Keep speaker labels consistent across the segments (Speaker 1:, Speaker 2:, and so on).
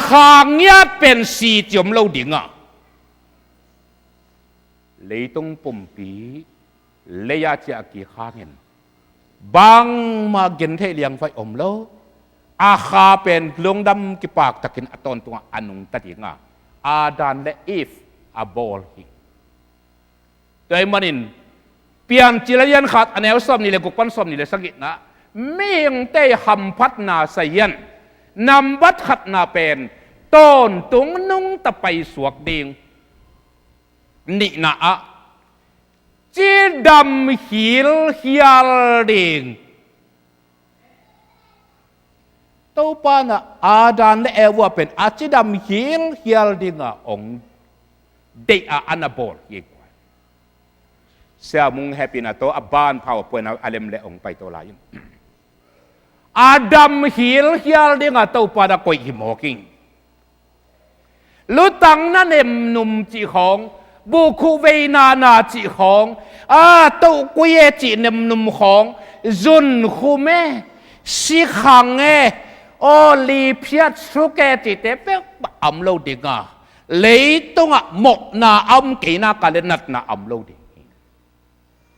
Speaker 1: คางเงียเป็นสีจมเราดิ่งอ่ะเลยต้องปุ่มปีเลยอยากจะกี่ข้างเงินบางมาเกินเทเลียงไฟอมโลอาคาเป็นลงดำกิปากตะกินอตอนตัวอนุงตัดยิงอ่ะอาดันและอีฟอาบอลฮิโดยมันอินเปลี่ยนจิรยันขัดอันนี้สมนี่เลยกุปันสมนี่เลยสักกินะไม่ยังเตะหำพัดนาใส่ยันนำบัดขัดนาเป็นต้นตุงนุ่งตะไปสวกดิงนี่นะอะจีดำหิลฮิอาลดิงตัวปานะอาดานและเอวาเป็นอาจีดำหิลฮิอาลดิงอ่ะองเดอาอันนาบอลยิ่งกว่าเสียมุงแฮปปี้นะตัวอับบานพาวป่วยนะอารมณ์และองไปตัวลายอาดัมหิลฮิอาลดิงอ่ะตัวปานะกอยหิมอกิงลุตังนั่นเอ็มนุ่มจีของบุคุเวนาจีของตุกุยจีเนมนุ่มของจุนคุเมสิขังโอลีพิยัตสุเกติเตเปอัมโลดิงาเลยตงหมกนาอัมกีนากาเลนัดนาอัมโลดิง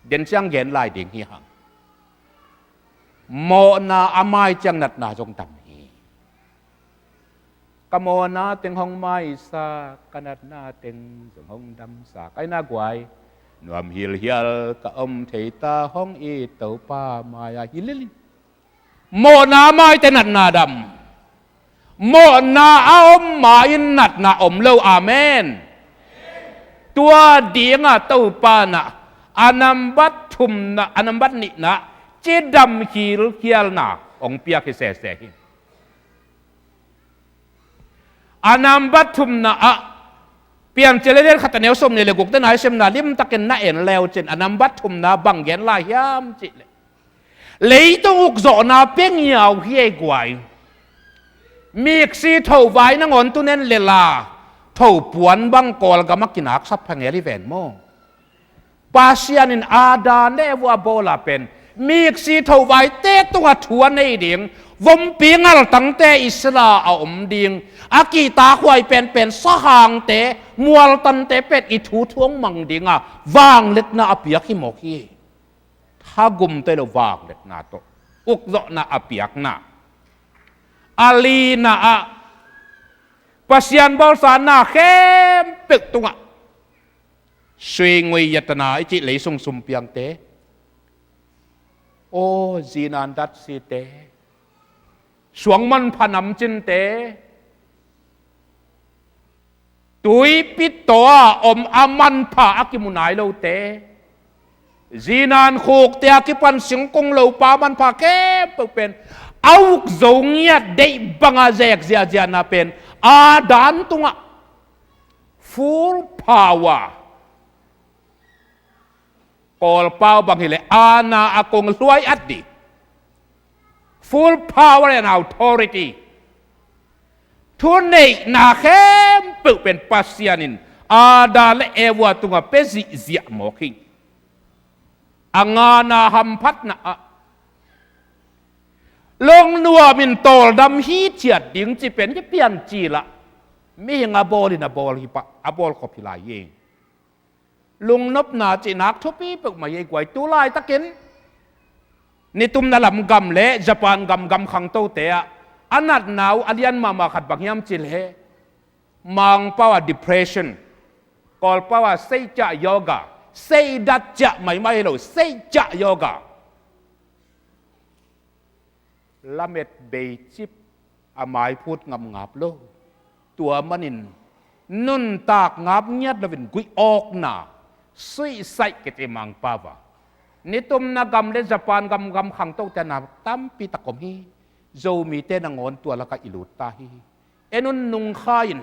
Speaker 1: เดินช่างเย็นลายดิงฮีหังโมนาอามายจังนัดนาจงตำกโมนาเต็งห้องไม้สากันนัดนาเต็งสงห้องดำสาไอ้นากวายนวมฮิลฮิลกะอมเทตาห้องอีเต้าป้ามายาฮิลิลิโมนาไม้เต็งนัดนาดำโมนาอาอมมาอินนัดนาอมเลวอาเมนตัวเดียงเต้าป้านะอานัมบัตทุมนะอานัมบัตนินะเจดำฮิลฮิลนาองเปียกเสเสหิอานัมบัตทุมนะเปลี่ยนเจริญขัดเหนียวสมเนี่ยเลยกุกต้นไหนเสมนาลิมตะเกินน่าเอ็นแล้วเจนอานัมบัตทุมนะบังเย็นลายยามจิเลยเลยต้องอุกโจนาเปียงยาวเฮียกวายมีสีเท่าไว้นังอนตุเนนเลลาเท่าปวนบังกอลกับมักกินักซับพังเอริเวนโมปาเซียนินอาดานเนวัวโบลาเป็นมีสีเท่าไว้เตะตัวทัวในดิ่งวมปีงัลตั้งแต่อิสราเอาอมดิ่งอากีตาควายเป็นสหางเตะมัวตันเตะเป็ดอิทูท่วงมังดิ่งวางเล็กนาอภิยักขิโมกีถ้ากุมเตะวางเล็กนาโตอุกโจนาอภิยักนาอาลีนาปัสยันบอลสานาเข้มเป็กตุงสวยงวยยัตนาอิจิเลยส่งสุมเปียงเตโอจีนันดัดสีเตสวงมันพนำจินเตตุยปิดตัวอมอามันผาอักิมุนายโลเตจีนันโคกเตียกิปันสิงกงโลปามันผาเข้มเป็กเป็นเอาโจงเงียได้บังอาเจกเจียนาเป็นอาดันตุงfull power กอลเป้าบางทีเลยอาณาอากงรวยอัดดี full power and authority ทุนในนาเข้มเป็กเป็นปัสยานินอาดาและเอวตุงเป็นสิเสียหมอคิงอ่างานาหัมพัดนะลงนัวมินโตลดำฮีเจียดดิ่งจีเป็นจะเปลี่ยนจีละไม่ยังอาบอลินาบอลฮิปะอาบอลขอพิลายเองลุงนบนาจีนักทุปีเปิกมาเย่กวยตุลายตะกินนี่ตุมนาลำกำเละญี่ปุ่นกำขังโตเตะอันนัดหนาวอันยันมาขัดบักยามจิเลมังป้าว depression กอลป้าวเซจ่าโยกะเซดัดจ่าไม่รู้เซจ่าโยกะละเม็ดเบจิบอามายพูดงับโลตัวมันนินนุ่นตากงับเงียดแล้วเป็นกุยออกหนาสุยใส่เกตมังปาวะนี่ตุมนากำเลญี่ปุ่นกำขังโตแต่นาตั้มปีตะกอมฮีโจมีเตนังอนตัวละก็อิลุตาฮีเอ็นุนนุงขายน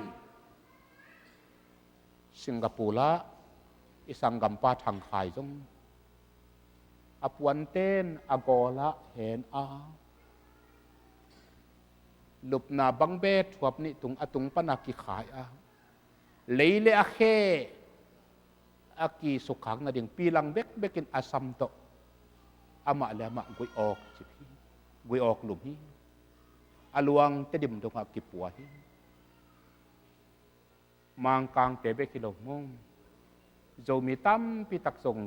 Speaker 1: สิงคโปร์ละอิสังกัมปาทางขายจงอปวันเตนอากอละเห็นลุบนาบังเบทวบนี่ตุงอตุงปนักกิขายเลยเลอะเคอากีสุขังนาดิ่งปีลังเบกเบกินอาซัมโตอามาเลมากุยออกจิบกุยออกหลุมฮีอลวงจะดิ่มตรงอากิปัวฮี มังกังเตเบกิโลมงโจมีตั้มพิตักทรง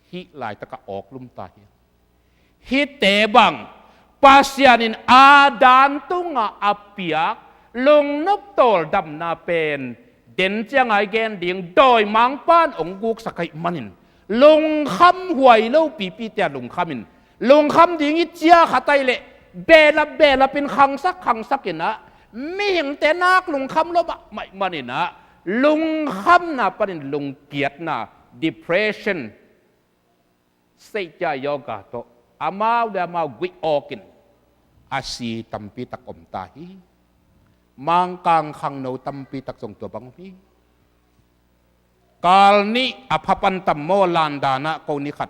Speaker 1: ฮิลายตะกะออกลุมตาฮิเตบังปัสยานินอาดานตุงอาเปียกลงนบโตลดำนาเป็นเด่นเจียงไอเกนดิ่งโดยมังป้านองกุกสกัยมันินลงคำหวยเล่าปีปีเตียลงคำมินลงคำดิ่งอิเจียขัดไตเละเบลเป็นขังสักกินนะไม่เห็นแต่นักลงคำแล้วไม่มันินนะลงคำนะประเด็นลงเกียรตินะ depression เสียใจยอกาโตอามาเดามาวิออกินอาศีตัมปีตะกอมตาฮีมังกังขังโนตัมปีตักส่งตัวบังฮีกาลนี้อภปันตัมโมลันดานะโกนิขัด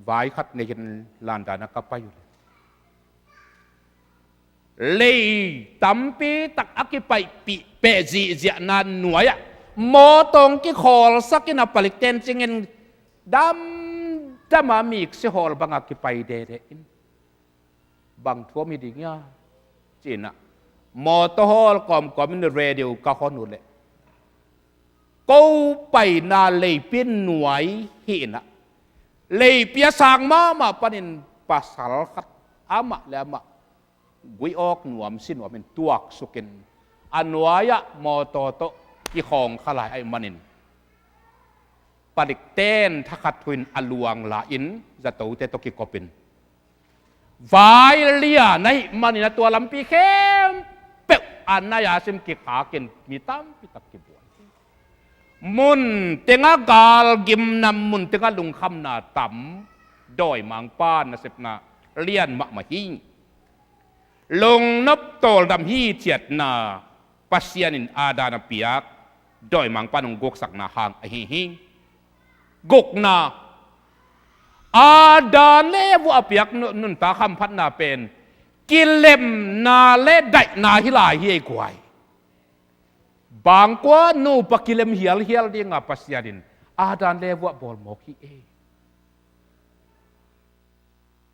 Speaker 1: วายขัดในยันลันดานะก็ไปอยู่เลยตัมปีตักอักไปปีเปจีเจนานหน่วยโมตงกิขอลสักกินาปลิกเตนจิงเงินดำจะมามีกสิฮอลบังอักไปเดเรอินบางทั่วมีดิ่งยาจีน่ะมอเตอร์ฮอลกอมมินเรดิโอก็ฮอนุเลยกูไปนาเลยเป็นหน่วยหินะเลยเปียสางมาปนินปัสสาวะขัดอามาแล้วมากุยออกหน่วมสินว่าเป็นตัวสุกินอันวายะมอโตโตที่ของขลายไอ้มันินปดิกเต้นทักทุนอลวงลาอินจะโตเตโตกิกบินวายเลียในมันินตัวลำปีเข้มเปะอันนายาซิมกิขาเกินมีตั้มพิตักกิบวนมุนเตงากาลกิมนำมุนเตงาลุงคำนาต่ำดอยมังป้านนะเสพนาเลียนมะมะฮิงลงนับโตลดำฮีเจียดนาปัสยานินอาดานาเปียกดอยมังป้านงกสักนาหางไอฮิงกกนาอาดาเลวอเปียกนุนตาคำพัดนาเป็นกิเลมนาเลได้นาฮิลาเฮียกวยบางกว่านูปกิเลมเฮียลดีงาปัสยานินอาดาเลวบอลโมกี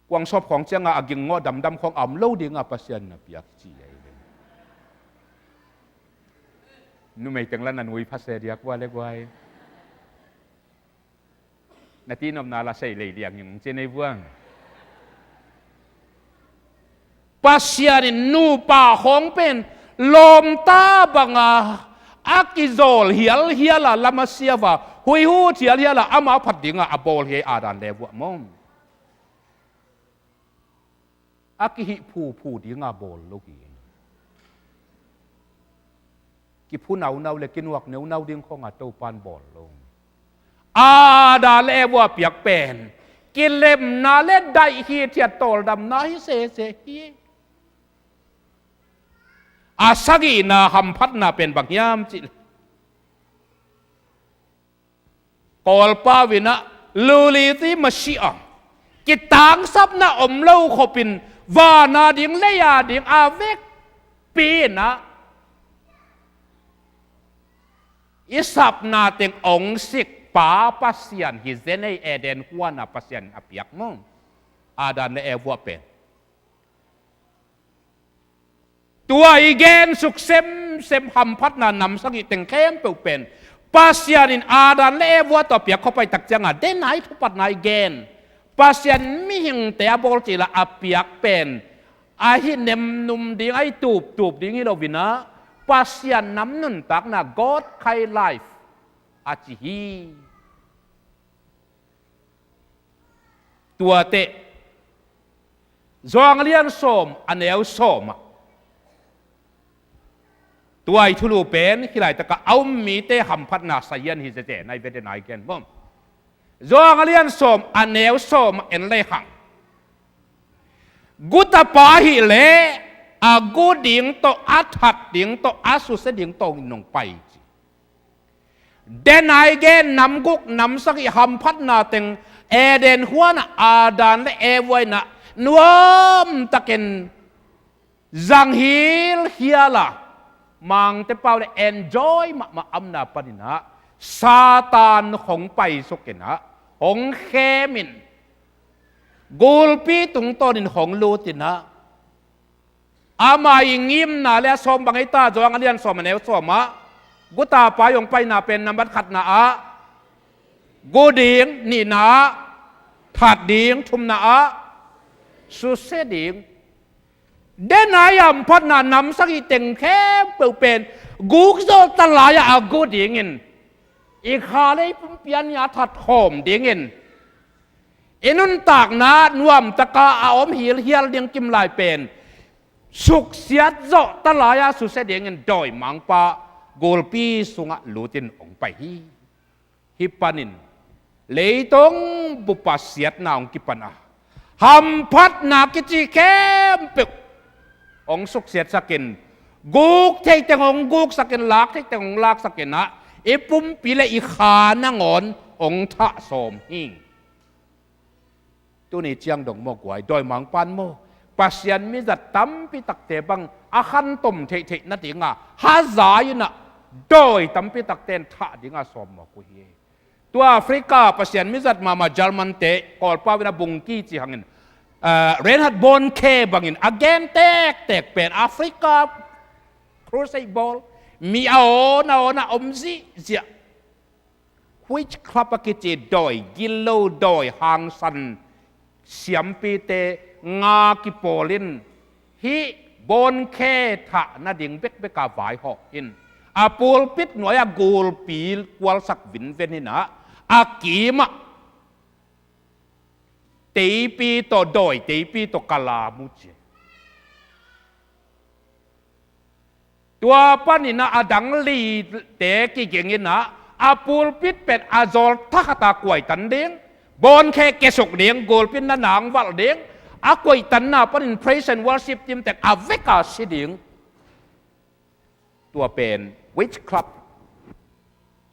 Speaker 1: กวางชอบของเจ้าอากิงงอดำของอ่ำเล่าดีงาปัสยานนาเปียกจีไอนู่ไม่ถึงแล้วนันวิพัสเรียกว่าเล็กไว้นาทีนมนาลาใส่เลยเรียงอย่างเจนในเบื้องปัสยานินนูป่าของเป็นลมตาบังอากิโซลเฮียละลามาเสียวะหุยหูเฮียละอามาพัดดิงอาบอลเฮียอาดานเลวมองอากิฮิผู้ดิงาบอลลูกีกิผู้นาเลยกินวักนาดิ้งของอาโตปานบอลลงอาดาเลวเปียกเป็นกิเลมนาเลได้ฮีเทียตอลดำนาฮิเซฮีอาศัยนาหัมพัดนาเป็นบางยามจิกอลปาวินะลูลีติมาชีอะกิตังซับนาอมเล่าขบินวานาดิงเลียดิงอาเวกปีนะอิสับนาเต็งองสิกป่าปัสยันฮิเซนเอเดนหัวนาปัสยันอภิยักมงอาดานเลวัวเป็นตัวอีเกนสุกเซมหัมพัดนานำสักอีเต็งเข้มเปเป็นปัสยันินอาดานเลวัวต่อเปียกเข้าไปตักจังอ่ะเดนไหนทุปัดนายเกนปัสยันมิหิงแต่บอลจีละอภิยักเป็นอาหินเนมนุมดิ้งไอตูบดิ้งฮิโรวินะปัสยันน้ำนุนตักนะ God ใครไลฟ์อาจิฮีตัวเตะจองเลียนสมอันเอวสมตัวไอทุลูเป็นที่ไรแต่ก็เอามีเตะหัมพัดนาสยันฮิเจเจในเวทนายเกนบ่มจองเลียนสมอันเอวสมเอ็นเลยหังกุตปาหิเลอากูดิ่งโตอัฐัดดิ่งโตอาสุเสดิ่งโตนงไปเดนไอเกนนำกุกนำสักหัมพัดนาเต็งเอเดนหัวนะอาดานและเอวไว้นะนวมตะเกนจังฮิลเฮียละมังเตเปาเลย enjoy มาอำนาปนินะซาตานของไปสุกินะของเคมินกูลปีตุงตอนินของลูตินะ อามาอิงิมนาเลสอมบังไอตาจวงอันเลียนสอมเนวสอมะกุตาปายงไปนาเป็นนับบัดขัดนาอะกูดิงนี่นาถัดดิงทุมนาอะสุเสดิงเดนายามพัดนานำสักอีเต็งแค่เปลเป็นกูกโซตลายอากูดิงินอีขาเลยปุ่มเปียนยาถัดหอมดิงินอินุนตากนานวมตะกาอาอมหิลเฮียลเดียงกิมลายเป็นสุกเสียโซตลายาสุเสดิงินดอยมังปะกูลปีสุงะลูตินองไปฮิปานินเลยต้องบุปผาเสียดนาองกิปนาหัมพัดนากิจิเข้มเปกองสุกเสียดสักินกูกเทยแต่งกูกสักินลักเทยแต่งลักสักินนะไอปุ่มปีเลยอีขานางอนองทะสมหิงตัวนี้เจียงดงโมกวยโดยมังปันโมปัสยันมิจัดตั้มปีตักเตบังอาคันตมเทยนั่นเองอ่ะฮาซายนะโดยตั้มปีตักเตนทะดิงาสมโมกุยตัวแอฟริกาปัสยันมิจัดมาจัลมันเตกอลปาวินาบุงกีจีหังเงินเรนฮัดบอนเคบังเงินอเกนแตกเป็นแอฟริกาครูไซบอลมีเอานะอมซีเจียวิชคลับกิจดอยกิโลดอยหางสันเสียมปีเตงากิโปลินฮิบอนเคทะนาดิงเบกเบกาไวหอกอินอาปูลปิดหน่วยกูลปีกวลสักวินเวนินะอากีมะตีปีต่อดอยตีปีต่อกาลามุจตัวปันนี่นะอดังลีเตกิเกงินะอาปูลปิดเป็นอาจอลทักตากวยตันเดียงบอนแค่เกศกเดียงกูลปิดนั่นนางวัลเดียงอากวยตันน่ะปัน praise and worship จิมแต่อาเวกาสิเดียงตัวเป็นวิชคลับ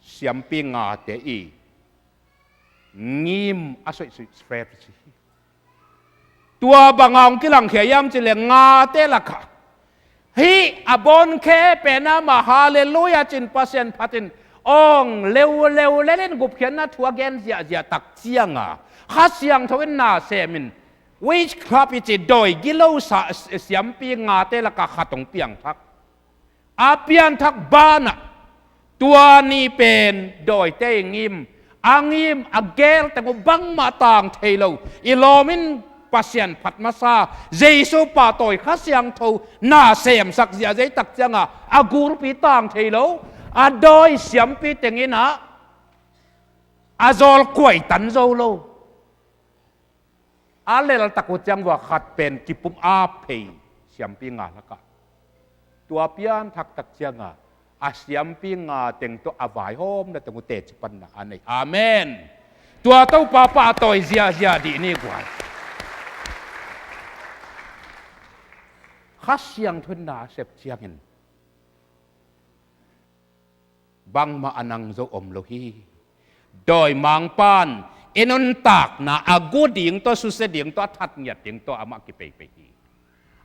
Speaker 1: เสียมปีงาเตอีงิมอาศัยสุดเฟรชตัวบางองกิลังเขียมจิเลงาเตลักะฮีอบอนแค่เป็นนะมาฮาเลลูยาจินปัสยันพัตินองเร็วเล่นกุบเขียนนะทัวเกนเสียตักเสียงอ่ะข้าเสียงทวินนาเซมินวิชคลับจิโดยกิโลเสียมปีงาเตลักะขัดตรงเปียงทักอาเปียนทักบ้านตัวนี้เป็นโดยเตงิมอังิมอเกลแต่ก็บังมาต่างเทโลอิโลมินปัสยันพัดมาซาเจสุปาโตยข้าเสียงทูน่าเสียมสักเสียใจตักจังอากูรปีต่างเทโลอาโดยเสียมปีเตงินะอาโจลกวยตันโจโลอาเลลตะกุจังว่าขัดเป็นกิปุมอาเพยเสียมปีงาละกะตัวเปียนทักตักจังอาเสียมปีงาเต็งตัวอวายโฮมและตะกุเตจปันนะอันนี้อาเมนตัวเต้าป้าต่อยเสียดีนี่กว่าข้าเสียงทุนนาเสพเสียงเห็นบังมาอนังโจอมโลฮีโดยมังปานเอ็นนตากนะอากูดิ่งตัวสุเสดิ่งตัวทัดเงียดดิ่งตัวอามากิเปย์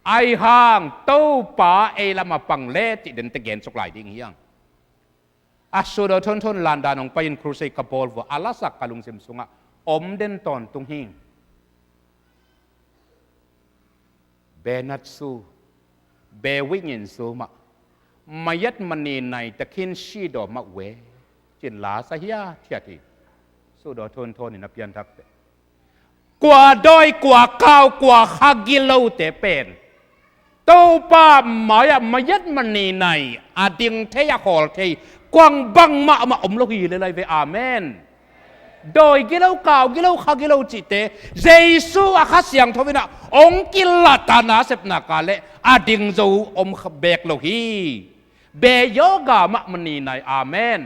Speaker 1: ไอห่างเต้าป่าเอลามาปังเล่ติเดินตะเกนสุกไหลดิ่งเฮียงอาสุดทนลานดานองไปยินครูเซกบอลว่าอาลาสักกะลุงเซมสุงะอมเด่นตอนตุงหิงเบนัดซูเบวิญินซูมายัดมันนีในตะคินชีดอมะเวจินลาสเฮียเทียทีสุดทนนี่นับยันทักเตกว่าดอยกว่าข้าวกว่าฮากิโลเตเป็นเต้าป้ามายัดมันนีในอาดิงเทียขอลเทกวางบังมาอมโลกีเลยเวอาเมนโดยกิโลข้าวกิโลฮากิโลจิเตเจสุอาคาเสียงทวินะองกิลาตานาเสพนากาเลอาดิงโจอมเบกโลกีเบโยกามะมันนีในอาเมน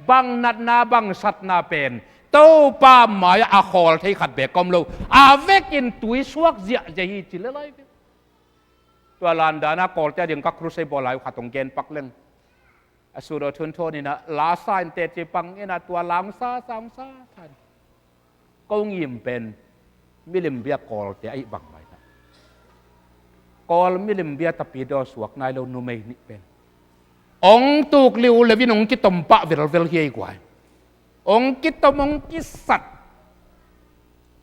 Speaker 1: บังนัดนาบังสัตนาเป็นเต้าป้าหมายอาคอลที่ขัดเบกกอมโลอาเวกินตุยสวกเจียจะฮีจิเลไลตัวลานดานาโกลจะดึงกักครูเซบอลายขัดตรงเกนปักเล่งอสุรทุนโทนี่นะลาซานเตจิปังเอ็นะตัวลางซาสามซาท่านก็ยิมเป็นมิลิมเบียกอลเตไอบังไว้นะกอลมิลิมเบียตะปีดอสวกนายเราโนเมนิเป็นองตุกลิวเลวินองกิตมปะเวลเฮียกว่าองกิตมองกิสัต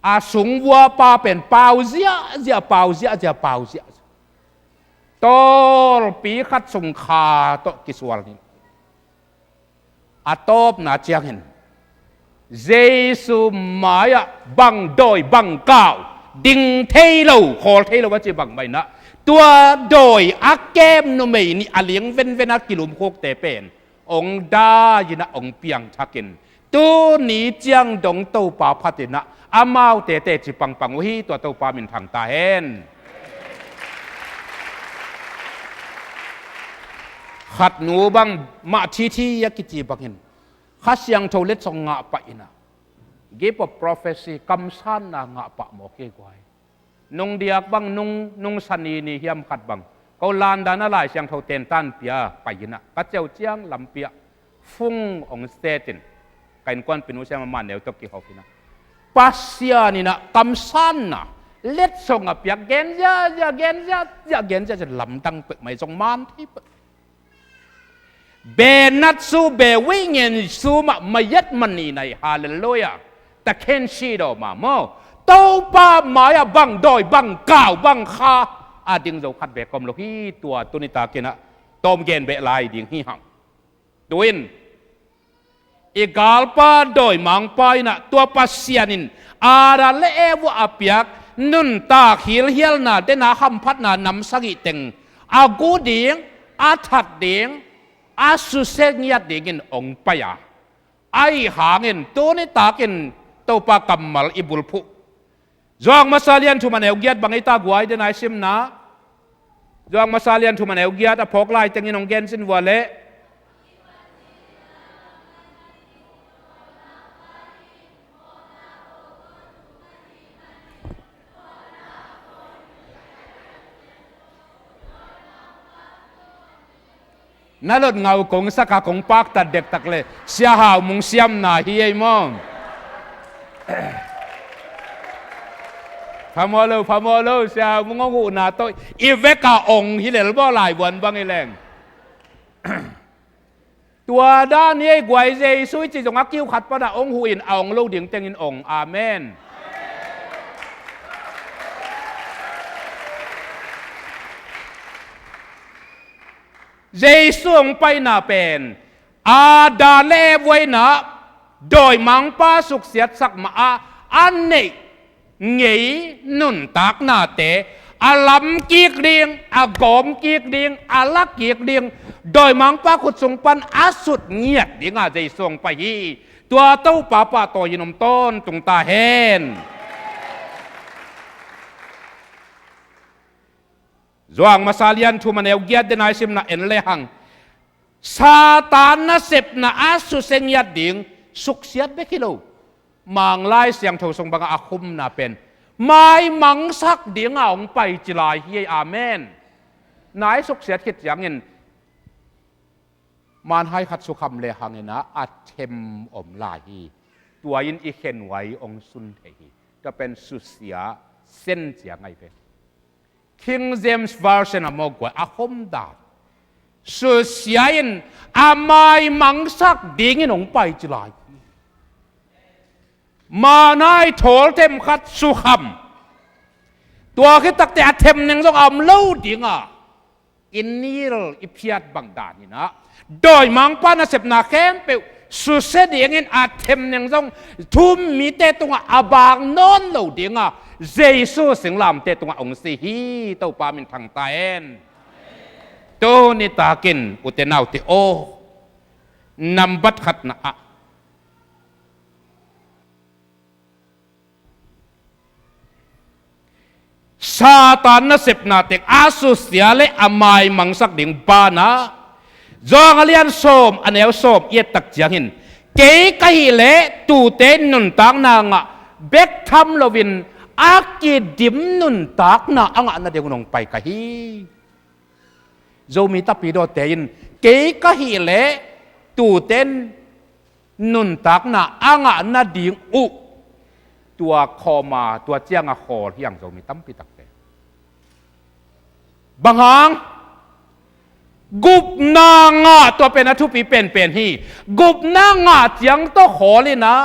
Speaker 1: อาสุงวัวปาเป็นเปาเสียเปาเสีย ตอลปีขัดสงขาโตกิสวาลนี่อาตบนาเจียงเห็นเยซูมาอยะบังโดยบังก้าวดิ่งเทโลขอเทโลว่าจะบังไม่นะตัวโดยอาเกมโนเมนี่อาเลียงเว้นอากิลุมโคกเตเป็นองดายินะองเปียงชักินตัวนี้เจียงดงเต้าป่าพัดนะอามาเตเตจิปังปังวิตัวเต้าป่ามินทางตาเห็นขัดหนูบังมาที่ยากิจีบังเห็นข้าเสียงโทเล็ดสงงะปะอินะเก็บว่า prophecy คำสันนะงะปะหมอกเกกวยนงเดียกบังนงสันนีนี่เฮียมขัดบังเขาลานดานาลายเสียงเท่าเต็นตันเปียไปยินะกัจเจ้าเจียงลำเปียฟุ้งองสเตตินกันกวนเป็นอุเซมามันเดียวตกกี่เขาพินะปัสยานี่นะคำสันนะเล็ดสงะเปียเกนยาเกนยาจะลำตั้งเปิดไม่ทรงมันที่เบนัดซูเบวิเงินซูมายัดมันนี่ในฮาเลลูยาแต่เคนชีดอมาโมเต้าป้าหมายบังดอยบังก้าวบังคาอาดิงเราขัดเบกอมโลกีตัวตุนิตาเกนะตอมเกนเบลายดิงฮิหังตัวอินอีกาลป้าดอยมังป้ายนะตัวปัสยานินอาราเลวอาเปียกนุนตาขิลเฮียลนาเดนาคำพัดนานำสกิเต็งอากูดิงอาทัดดิงอาสุเซงยัดดิงองปยาไอหางินตัวนี้ตากินตัวปากำมัลอิบุลพุจวงมาซาเลียนทุมันเอวเกียดบังไอตากวยเดนายซิมนะจวงมาซาเลียนทุมันเอวเกียดพกไล่จังอินองเกนสินวัวเล่นั่นรถเงากงสักกงปากตัดเด็กตักเลยเสียหาวมุงเสียมนาฮีไอมองพามอลเสียมุงงูนาโตอีเวกาองฮิเลลบ่หลายวันบางไอแรงตัวด้านนี้กวยเจสุยจิจงอักกิ้วขัดปะนะองหูอินองลูกดิ่งเต็งอินองอาเมนเยซูงไปนาเป็นอาดาเลไว้นะโดยมังป้าสุขเสียสักมาอันนี้เงยนุนตักนาเตอาลำกีกเดียงอากอมกีกเดียงอาลักกีกเดียงโดยมังป้าขุดสงปันอาสุดเงียดดีงาเยซูงไปฮีตัวเต้าป่าตัวยินมต้นตรงตาเห็นจวงมาซาเลียนทุมันเอวเกียดเดนายซิมนะเอ็นเลหังซาตานนะเสพนะอาสุเซงยัดดิ่งสุกเสียดเบกิโลมังไล่เสียงเท่าทรงบังอาคุมนะเป็นไม่มังสักดิ่งเอาไปจิลายเฮียอาเมนนายสุกเสียดคิดอย่างเงินมันให้ขัดสุขคำเลหังเงินนะอัดเทมอมลาฮีตัวยินอีเข็นไว้องสุนเทฮีจะเป็นสุเสียเส้นเสียงไงเป็น King James Version อะมอกว่าอาคมดาสุเสียนอาไม่มังสักดิ่งนองไปจิลายมาในโถลเทมขัดสุขำตัวคิดตักแต่เทมยังต้องเอาเล่าดิ่งอ่ะอินนี่อิพิยัดบังดานี่นะโดยมังป้านะเสพนาเข้มเปสุเสดียงินอาเทมยังต้องทุ่มมีเตตรงอาบางนอนเล่าดิ่งอ่ะเยซูสิงลามเตตรงองสีฮีเต้าปามินทางตาเอ็นตัวนี้ตากินอุเทนาวติโอนำบัดขัดนะซาตานนะเสพนาเตกอาสุเสียเลอามายมังสักดิ่งปานะจองเลียนโสมอันเอวโสมเอียตักจังหินเก๋กะฮิเลตูเตนนุนตังนางะเบกทำโลวินอากีดิมนุนตักนะอ่างอันนั้นเดียวกันไปกะฮีโจมีตาปีโดเตยินเก๋กะฮิเลตูเตนนุนตักนะอ่างอันนั้นดิ่งอุตัวคอมาตัวเจียงคอที่ยังโจมีตั้มปีตักเตบางหังกุบนางาตัวเป็นอทุปีเป็นฮีกุบนางาเจียงโตขอเลยนะ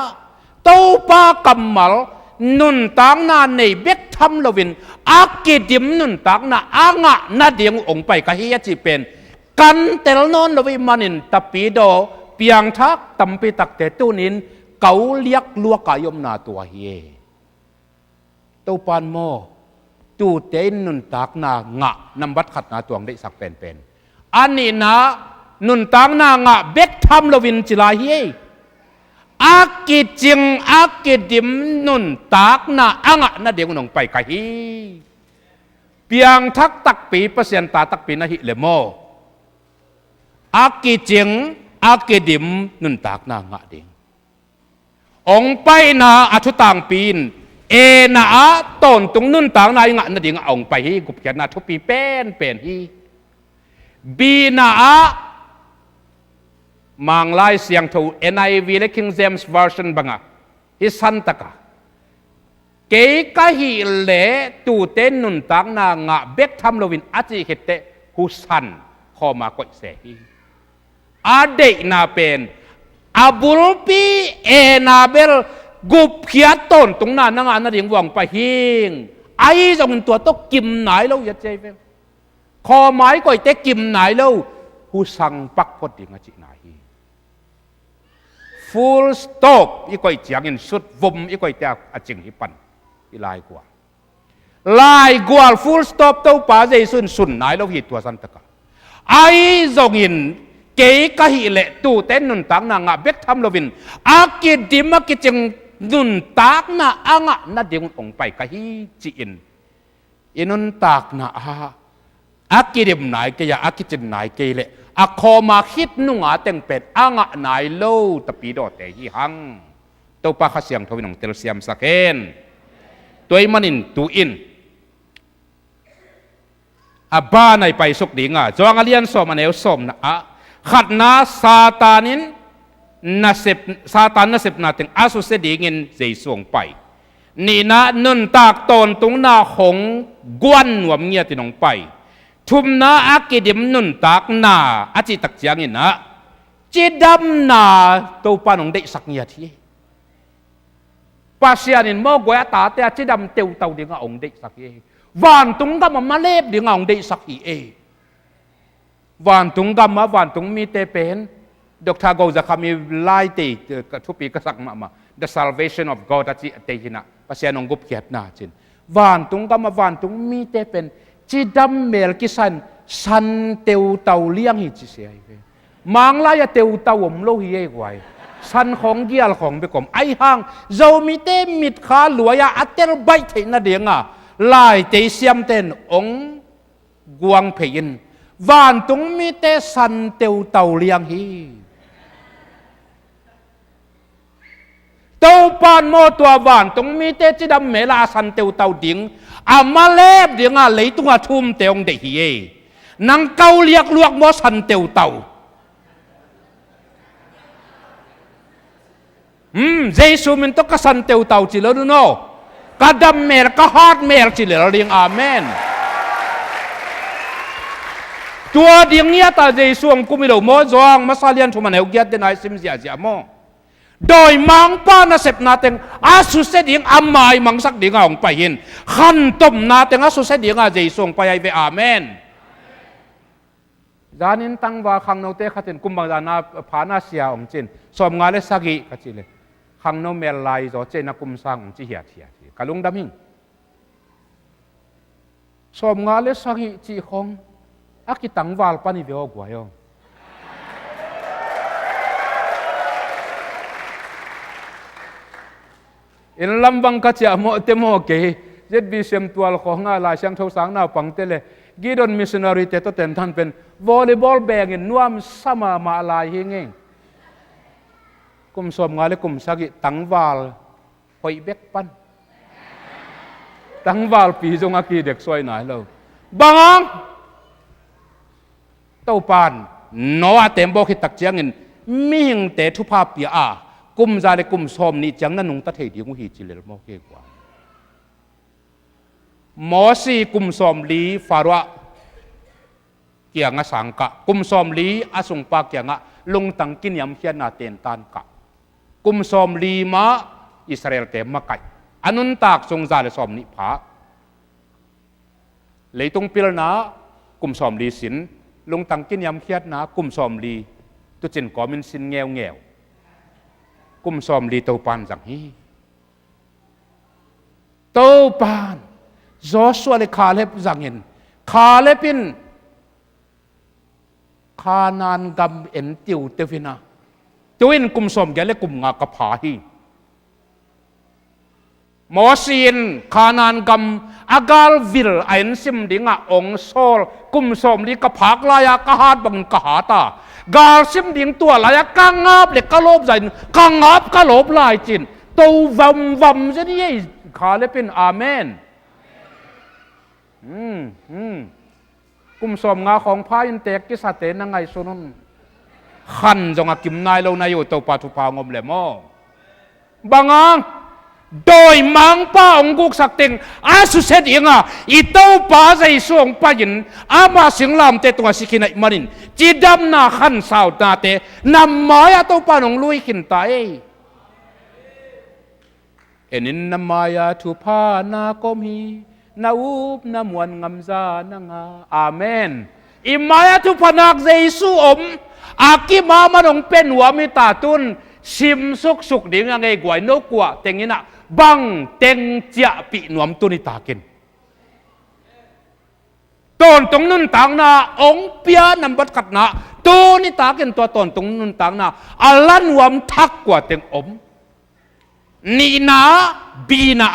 Speaker 1: เต้าปากำมัลนุนตังนาในเบก ทำลวินอากิดิมนุนตักนะอ่างะนาเดียงองไปกะฮียจีเป็นกันเตลนอนลวิมันินตะปีโดเปียงทักตัมปิตักเตตุนินเกาเลียกลัวกายมนาตัวเฮตัวปานโมตูเตนุนตักนางะนำบัดขัดนาตัวได้สักเป็นอันนี้นะนุนตักนางะเบกทำลวินจิลาเฮอากิจิงอากิดิมนุนตักนาอ่างะนาเดียงองไปกะฮีเปียงทักตักปีเปอร์เซ็นต์ตาตักปีนะฮิเลโมอากิจิงอากิดิมนุนตักนางะเดียงองไปนาอัชุตังปีนเอนาต้นตรงนุนตักนางะนาเดียงองไปฮีกุบแกนาทุปีเป็นฮีบีนามังไลเสียงทู NIV และ King James Version บังอ่ะฮิสันตะกะเก๋กะฮิเลตูเตนนุนตังนางะเบกทำลวินอาจิเฮเตฮุสันขอมากดเสฮีอาเดนาเป็นอาบุลปีเอนาเบลกุบเขียต้นตรงนั้นนางะนาเดียงวังไปหิงไอ้จงตัวต้องกิมไหนแล้วอย่าใจเว้ขอไม้ก็ไอ้เตกิมไหนแล้วฮุสังปักพอดีงาจิไหนfull stop อีกคนจียงอินสุดวมอีกคนเจ้าอาจิงฮิปันอีลายกว่า full stop เต้าป่าใจสุนไหนเราหิดตัวสันตะกะไอ้จงอินเก๋กะฮิเละตูเต้นนุนตักนางะเบกทำลวินอากิดิมอากิจิงนุนตักนาอ่างะนาเดียงองไปกะฮิจีอินอินุนตักนาอากิดิมไหนก็อย่าอากิจินไหนก็เลยอาคอมาคิดนุ่งอาเต็งเป็ดอ่างะไหนโลตะปีโดเตหิหังตัวปะขเสียงทวินองเตลเซียมสักเอนตัวมันอินตูอินอาบ้าในไปสุกดิ่งจวงอเลียนสอมันเอวสมนะขัดนาซาตานินนาเซบซาตานนาเซบนาเต็งอาสุเสดิ่งินใจส่วงไปนี่นะนุนตากตนตรงนาหงกวนหวมเงียตินองไปทุมนาอากิดิมนุนตักนาอาจิตักเจียงินนะจิดัมนาตัวปานองเด็กสักเงียทีปัสยานินโมกวยตาเตะจิดัมเตียวเตาเดียงองเด็กสักเอวันตุงกำมาเล็บเดียงองเด็กสักเอวันตุงกำมาวันตุงมีเตเป็นดอกทากจะคำมีไล่เตะทุปีกษักมา the salvation of God อาจิเตหินะปัสยานองกุบเกียรตินาจินวันตุงกำมาวันตุงมีเตเป็นจีดัมเมลกิสันเตียวเตาเลี้ยงหิจิเสียไปมังลายเตียวเตาอมโลหิเอไว้สันของเกียลของไปกลมไอห่างเจ้ามีเตมิดขาหลวยอัตเตลใบเทนเดียงลายเตเสียมเตนองกวางเพยินวานตุงมีเตสันเตียวเตาเลี้ยงหิเต้าปานโมตัววานตุงมีเตจีดัมเมลาสันเตียวเตาดิ่งอามาเล็บเดียงเลยตัวทุ่มเตียงเดียนังเกาเลียกลวกมอสันเตียวเตาเจสุมันต้องกสันเตียวเตาจิเลอโน่กระดัมเมลกระฮาร์ดเมลจิเลอเรียงอาเมนตัวเดียงเนี้ยตาเจสุงกุมิโลโมจวงมาซาเลียนทุมันเฮวเกียดเดนไอซิมเสียเสียโมโดยมังป้านาเสพนาเต็งอาสุเสดิงอามายมังสักดิ่งองไปหินขันต้มนาเต็งอาสุเสดิงอาเจส่งไปไอเวอาเมนจานินตั้งว่าขังโนเตขัดเต็นกุมบังดานาผานาเสียองจินสมงาเลสกิขัดจิเลขังโนเมลไลโจเจนักุมสังจิเหียเทียทีกะลุงดำหิงสมงาเลสกิจิคงอากิตังวาลปานิเวอกวายองอินลำบังกัจจาโมเตโมเกย์เจ็ดบิเซมตัวละของอะไรเสียงเท่าสังนาปังเตเลกีดอนมิสนารีเตตเต็นท่านเป็นวอลเลย์บอลแบงอินนวมสมามาลายเฮงเองกุมสมงาเลกุมสักิตังวาลหอยเบกปันตังวาลปีจงอากีเด็กสวยหน่อยเราบังเต้าปานโนอาเต็มบอกให้ตักเจียงอินมีหิงเตทุภาพปีอากุมจาเลกุมสมนี่จังนั้นนุงตะเทดีกุฮีจิเลมอเกกว่าหมอสีกุมสมลีฟาระเกียงสังกะกุมสมลีอาสุงปาเกียงลงตังกินยำเขียนนาเตนตันกะกุมสมลีมาอิสราเอลเตมมาไกอนุนตากทรงจาเลสมนิพา lấy tung pil na cùng xòm lì xin lung tăng kinh yam khiết na cùng xòm lì tu chân có mình xin nghèo nghèo cùng xòm lì tàu pan rằng hi tàu pan Joshua le Caleb rằng in Caleb in Canaan gam en tiêu tevina tuin cùng xòm gele cùng ngà cặp hi Mosin Canaan gam Agalville ain sim dinga ong sol kum som li ka phak laya ka hat bang ka hata gal sim ding tua laya ka ngap le ka lob zain ka ngap ka lob lai chin to vam vam je ni khale pin amen kum som nga khong pha in tek ki sa te na ngai sunun khan jong a kim nai lo na yo to pa thu pa ngom le mo bangang đôi mang pa ông gục sắc tình à su set inga itau pa zai suong pa yin ama singlam te tunga sikinai manin chidam na khan sao ta te nam maya to pa nong lui kin ta e enin namaya thu pa na kom hi na up na muan ngam za na nga amen imaya thu panak jesu aki mama nong pen wa mi ta tun sim suk suk ding ngai gwai no kwa tengina bang teng chia pi nuam tu ni takin ton tong nun tang na ong pia nam bat kat na tu ni takin to ton tong nun tang na alan wam thak kwa teng ni na bi na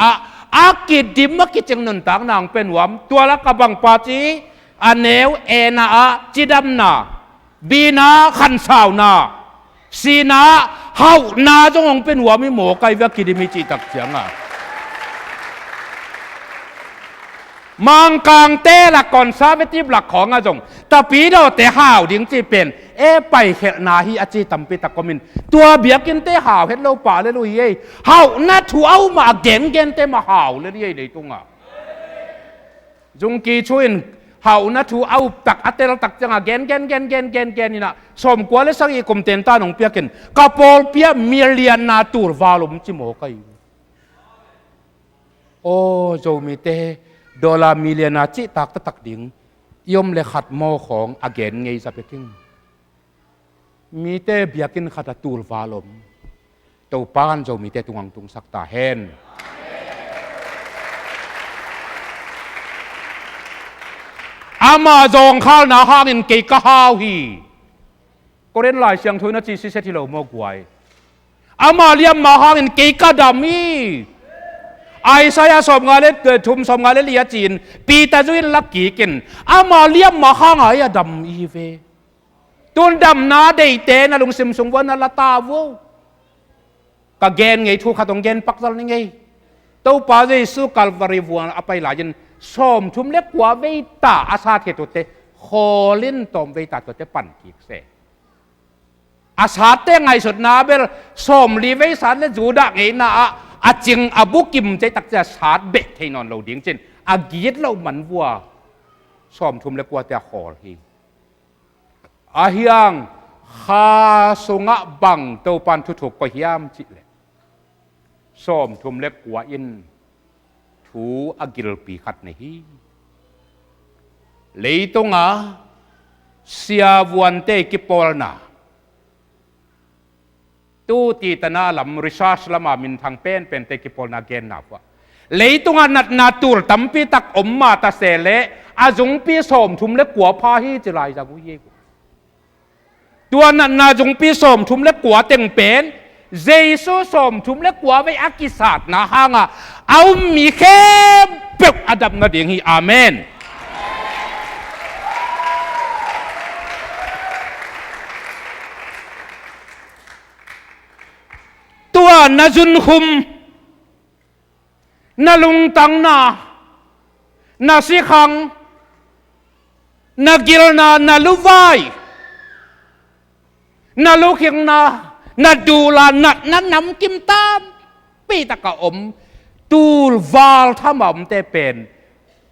Speaker 1: akidim ma kicheng nun tang na ang pen wam tua la ka bang pa chi aneu e na chidam na bi na khan sao na si na hậu na trong ông bên hòa mi mổ cây với kia đi mi chỉ tập chẳng mang càng tê là conservative là khó ngà giống ta bí đâu tê hào tiếng chỉ bên bảy hệ na hi chỉ tầm pi tắc mình tua bia kinh tê hào hết lâu pa lên lui ấy hậu na thu áo mà gen tê mà hào lên ấy đấy tung dùng kỳ chuyên hậu na thu áo tắc atel tắc chẳng gen ni na som qua lấy sang ikum ten ta nong piakin kapol pia million na tur valum chi mo kai o zo mi te dollar million na chi tak ding yom le khat mo khong again ngei za peking mi te biakin khata tur valum to pan zo mi te tungang tung sak ta hen ama zong khal na hangin ke ka hau hi có đến lại xiang thôi nó chỉ sẽ thì lâu mua quái ama liam mà hangin ke ka dami ai saya som ngale thum som ngale lia chin pi ta zuin lak ki kin ama liam mà hang ai dam i ve tun dam na dei te na lung sim sung wan na la ta wo ka gen ngei thu khatong gen pak dal ni ngei to pa je su calvary vuan apai la yin som thum le kwa ve ta asa the to te kholin tom ve ta to te pan ki se asat te ngai sut na bel som li ve san le ju da ngei na a ching abu kim che tak cha sat be thei non lo ding chen a giet lo man wa som thum le kwa te khol hi a hiang kha sunga bang to pan thu thuk ko hiam chi le som thum le kwa in thu agil pi khat nei hi leitonga sia vuan te ki pol na tu ti tana lam research lama min thang pen te ki pol na gen na wa leitonga nat na tur tampi tak omma ta sele azung pi som thum le kwa pha hi chilai ja gu ye tua nat na jung pi som thum le kwa teng pen Giêsu som thum le kwa ve akisat na hanga au mi khem pek adam na ding hi amen tua na jun hum na lung tang na si khang na gil na luvai na lu khiang na du la na nam kim tam pi ta ka tu val tham am te pen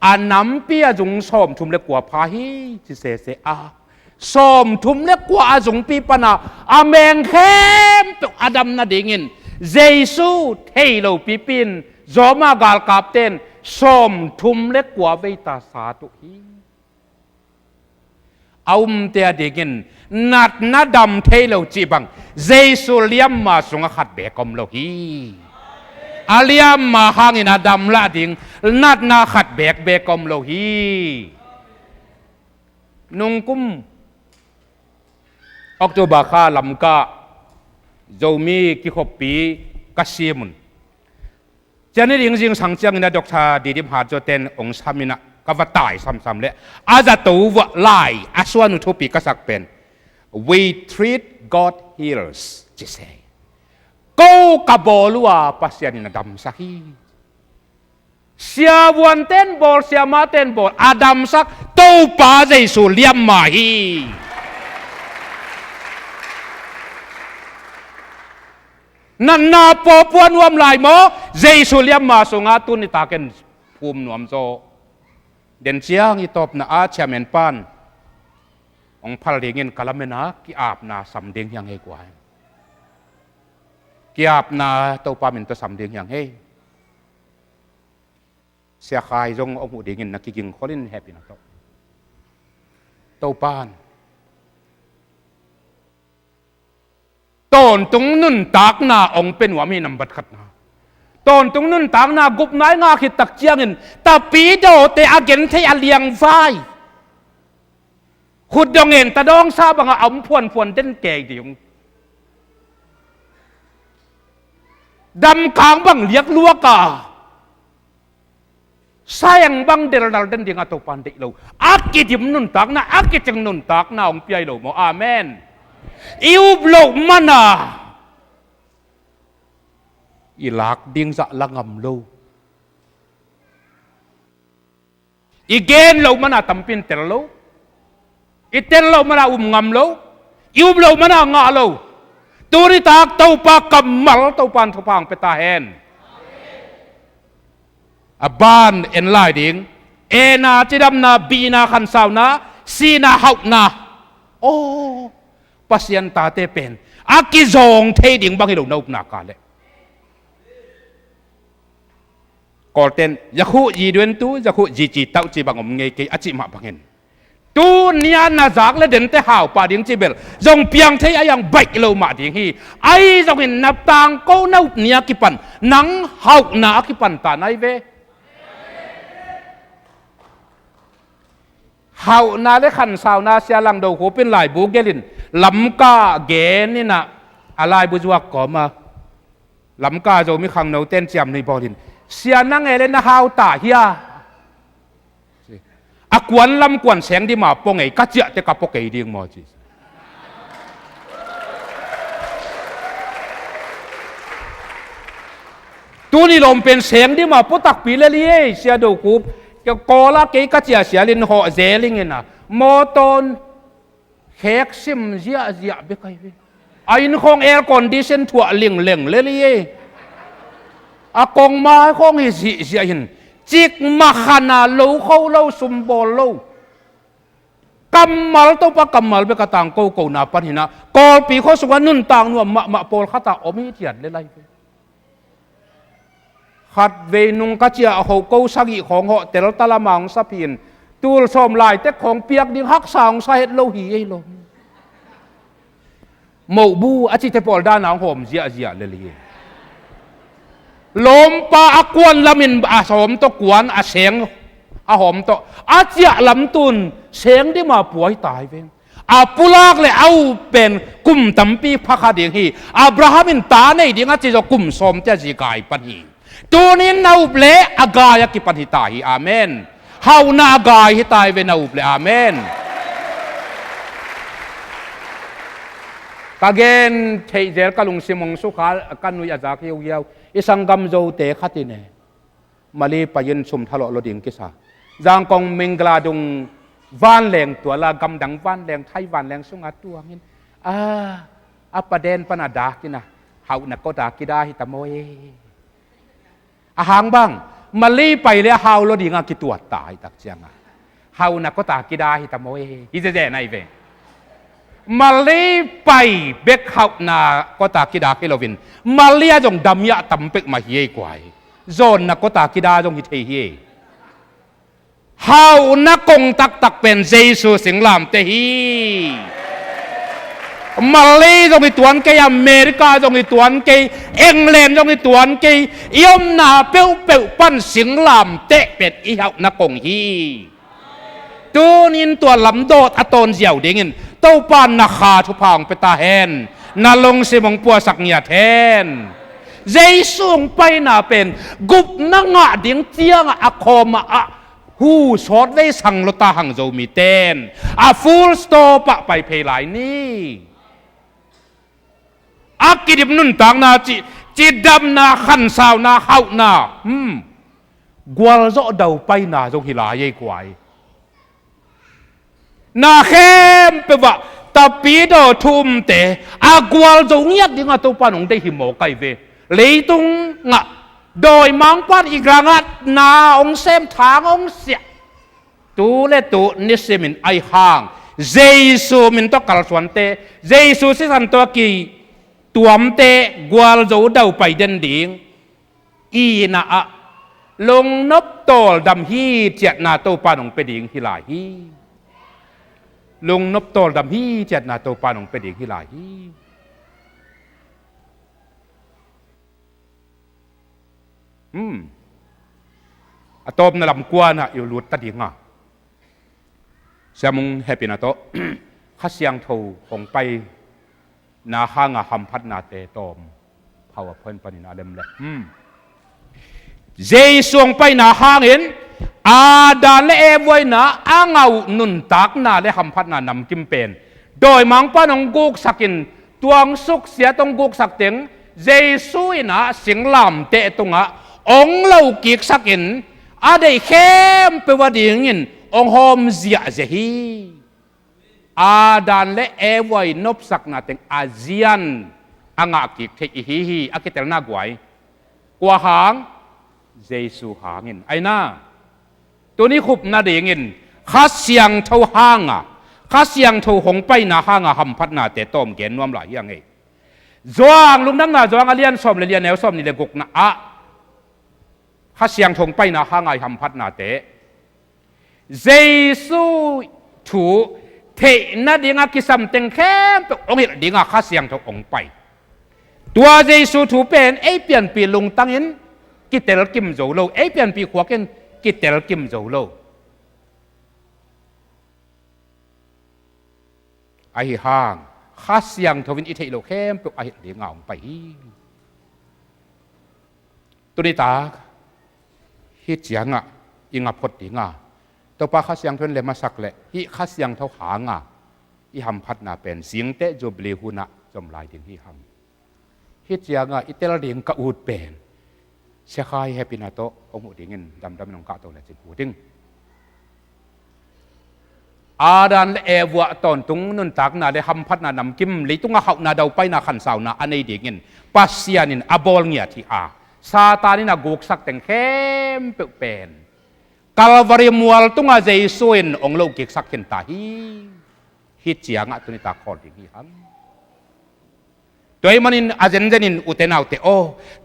Speaker 1: anam pia jung som thum le kwa pha hi chi se som thum le kwa jung pi pana ameng khem to adam na dingin Giêsu thei lo pi pin zoma gal kap ten ส้มทุ่มเล็กกว่าเวตาสาตุฮีเอาเตียดีกินนัดนัดดำเทเลจีบังเจสุเลียมมาสงขัดเบกอมโลฮีอาเลียมมาหางินาดำละดิ่งนัดนาขัดเบกอมโลฮีนุ่งกุมออกตัวบาคาลำกาโจมีกิขบปีกัสซีมุนจะนี่ยิงสังเจียงนะดอกชาดีดิมหาโจเตนองสามินะก็ว่าตายซ้ำๆเลยอาจจะตัวว่าไล่อาสวานุทุปีก็สักเป็น we treat God healers จิเซกูกับบอลัวปัสยานินาดัมสักฮีเสียวันเต้นบอลเสียมาเต้นบอลอาดัมสักตัวป้าใจสุเลียมมาฮีนั่นนาปอปวนวมลายหมอเจสุเลียมมาสงอาตุนิตาเกนภูมินวมโซเดินเชียงอีตบนาอาเชียเมนปันองพัลเงินกะละเมนากีอาบนาสำเดียงยังไงกว่ากีอาบนาตัวปามินตัวสำเดียงยังไงเสียขายจงองค์เดียงเงินนักกิงคนลินแฮปปี้นะตัวปานตอนตรงนั้นตากนาองเป็นว่ามีนำบัตรขัดนาตอนตรงนั้นตากนากุบนายงาขิดตักเจียงินแต่ปีโดเตอาเกนเทียเลียงไฟขุดดองเงินตะดองซาบังเอาพวนเต้นแก่ดิงดำขางบังเลียกลัวกาsayang bang deral dan dia atau pandai lo akit dia menuntak na akit yang menuntak naองpiai lo mo amen iu lo mana ilak ding sa langam lo igen lo mana tampin tel lo itel lo mana ngam lo iu lo mana nga lo turi tak tau pa kamal tau pan thapang petahen aban en lai ding ena chidam na bina khan saw na sina hauk na o pasien ta te pen akizong the ding bang lo nop na ka le kolten yakhu yi duen tu yakhu ji ji tau chi bang om nge ke achi ma bangin tu nia na jak le den te haw pa ding chi bel jong piang the ayang bai lo ma ding hi ai jong in nap tang ko nau nia ki pan nang hauk na ki pan ta nai veเฮานาเลขันสาวนาเสียหลังดูโหเป็นหลายบุกเกลินลำกาเกนี่นะอะไรบุจวักก่อมาลำกาจะมีขังโนเต้นเจียมในบอลินเสียนั่งเอเลนฮาวตาเฮียอักวนลำกวนแสงที่มาปงไงกัจเจจะกับปกไก่ดีงมอจีตัวนี้ลมเป็นแสงที่มาปตักปีเลยเสียดูกูก็กอละเกยกัจเจเสียลินห่อเจลิงเนะโมตอนเฮกซิมเจียเจียเบกไอไอ้นคงแอร์คอนดิชันถั่วเล่งเลยอากงมาคงฮิสิเสียหินจิกมาขนาโลเขาโลสุมบอลโลกำมัลตัวปะกำมัลเบกต่างโกโกนาปันหินะกอปีเขาสวรรค์นุ่นต่างนัวมะโปลข้าตาอมิเทียดเลยขัดเวนุงกัจเจาเขาเกาสักิของเขาแต่เราตะละมังสับพินตูลสมลายแต่ของเปียกดิ้งหักสางสาเหตุโลหีไอ้ลมหมู่บูอาจิตปอลด้านหนังหอมเจียเลยลมปาอากวนละมินอาสมตะกวนอาเสียงอาหอมตะอาเจียลำตุนเสียงที่มาป่วยตายเป็นอาปุลากเลยเอาเป็นกุมตั้มปีพักเดียงฮีอับราฮัมินตาในดิ้งอาจิจะกุมสมจะจีกายปัญหีตัวนี้นาอุบเละอากายกิปันหิตาฮีอาเมนเฮานาอากายหิตายเวนาอุบเละอาเมนกาเกนเทเจลกลุงซิมงสุขากันนุยอาจากเยียวอิสังกัมโจเตขัดินเนมาลีปยันสุมทะเลาะลดิงกิสาจางกองมิงกลาดุงวันแรงตัวละกำดังวันแรงไทยวันแรงสุงอาตัวงินประเด็นปนาดากินะเฮานักก็ดากิได้ฮิตามวยอาหางบ้างมาลีไปเลยเฮาลดิงอากิตัวตายตักเจียงเฮานักก็ตากิได้ฮิตามวยฮิเจเจไนเวมาลีไปเบกเขานาก็ตากิดากิโลวินมาลีจงดำยะตำเป็กมาเฮียกวาย โซนนักก็ตากิดาจงฮิตเฮีเฮานักกงตักเป็นเยซูสิงลามเตฮีมาเลยจงในตัวนี้อเมริกาจงในตัวนี้อังกฤษจงในตัวนี้ยอมนาเปียวปั้นสิงลามเตเป็นอีเฮานักกงฮีตัวนี้ตัวลำโดดอตอนเจียวดิ่งตัวปานนักขาทุพังเปตาเฮนนาลงเสมงปัวสักเนียเทนเยซูไปนาเป็นกุบนังะดิ่งเจียงอะคอมาอะหูชดได้สั่งลตาหังโจมีเตนอะฟูลสโตปะไปเพลายนี่อากิดิบนุนต่างนาจิดดำนาขันสาวนาเฮานากวลโจเดาไปนาจงฮิลายกวายนาเข้มเปว่าตาปีโดทุ่มเตะอากวลโจเงียบดิ่งตัวปานองได้หิมโอไกเวเลยตุงงะโดยมังปัดอีกครั้งนาองเซมทางองเสียตูเลตูนิสมินไอห่างเยซูมินตกัลสวนเตเยซูสิสันตัวกีตัวมเตกวลโจเดาไปเดินดิ่งอีน่ะลงนบโตลดำฮีเจตนาตัวปานองไปดิ่งฮิลาฮีลงนบโตลดำฮีเจตนาตัวปานองไปดิ่งฮิลาฮีอะตอมนลำกวนอะอยู่หลุดตัดดิ่งอ่ะเสียมุงแฮปปี้นะโตข้าเสียงทูคงไปนาห้างหำพัดนาเตตอมภาวะเพิ่นปนินาเล่มเลยเจสวงไปนาห้างเห็นอาดานและเอวไว้นะอ่างเอานุนตักนาและหำพัดนานำกิมเป็นโดยมังป้านองกุกสักินตวงสุกเสียตองกุกสักเต็งเจสุยนะสิงลำเตะตรงอ่ะองเล่ากิกสักินอาได้เข้มไปว่าดีงินองหอมเสียเจฮีอาดานและเอวไว้นบสักนาเต็งอาเซียนอ่างกิกเทอีฮีอากิเตลนากวยกว่าหางเยซูหางินไอ้น่าตัวนี้ขุบนาเดียงินข้าเสียงเท่าห้างอ่ะข้าเสียงเท่าหงไปนาห้างอ่ะหำพัดนาเตะต้มเกณฑ์นวมหลายยังไงจวงลุงดังนาจวงเลียนส้มเลียนแนวส้มนี่เลยกุกนะอะข้าเสียงทงไปนาห้างอ่ะหำพัดนาเตะเยซูถูเทนาเดียงกิสัมเต็งเข้มองค์เดียงข้าเสียงเท่าองไปตัวเยซูถูเป็นไอเปลี่ยนปีลุงตั้งอินกิเตลกิมโจโลไอเปลี่ยนปีขวากันกิเตลกิมโจโลไอห่างข้าเสียงทวินอิเทโลเข้มไอเดียงเอาไปตัวนี้ตาฮิตเสียงอ่ะอิงอ่ะพดดีงาตัวป้าข้าเสียงทวนเลยมาสักเลยฮิข้าเสียงเท่าหางอ่ะอิหำพัดนาเป็นเสียงเตะโจบลีหุนะจมลายดิ่งฮิหำฮิตเสียงอ่ะอิเตลดิ่งกะอูดเป็นเชื่อใครแฮปปี้นาโตองค์ดิ่งเงินดำนองกะตัวเลยจิบูดิ่งอาดันเอวะตอนตุงนุนตักนาได้หำพัดนานำกิมลิตุงเขานาเดาไปนาขันสาวนาอันนี้ดิ่งเงินปัสยานินอบอลเงียที่อาซาตานินากุกสักแต่งเข้มเป็นกาลวารีมัวตุงอาเจสุนองโลกิกสักเห็นตาฮีฮิตเจียงตุนิตาคอดิ่งฮิฮัมโดยมันอาเจนเจนินอุเทนเอาเตโอ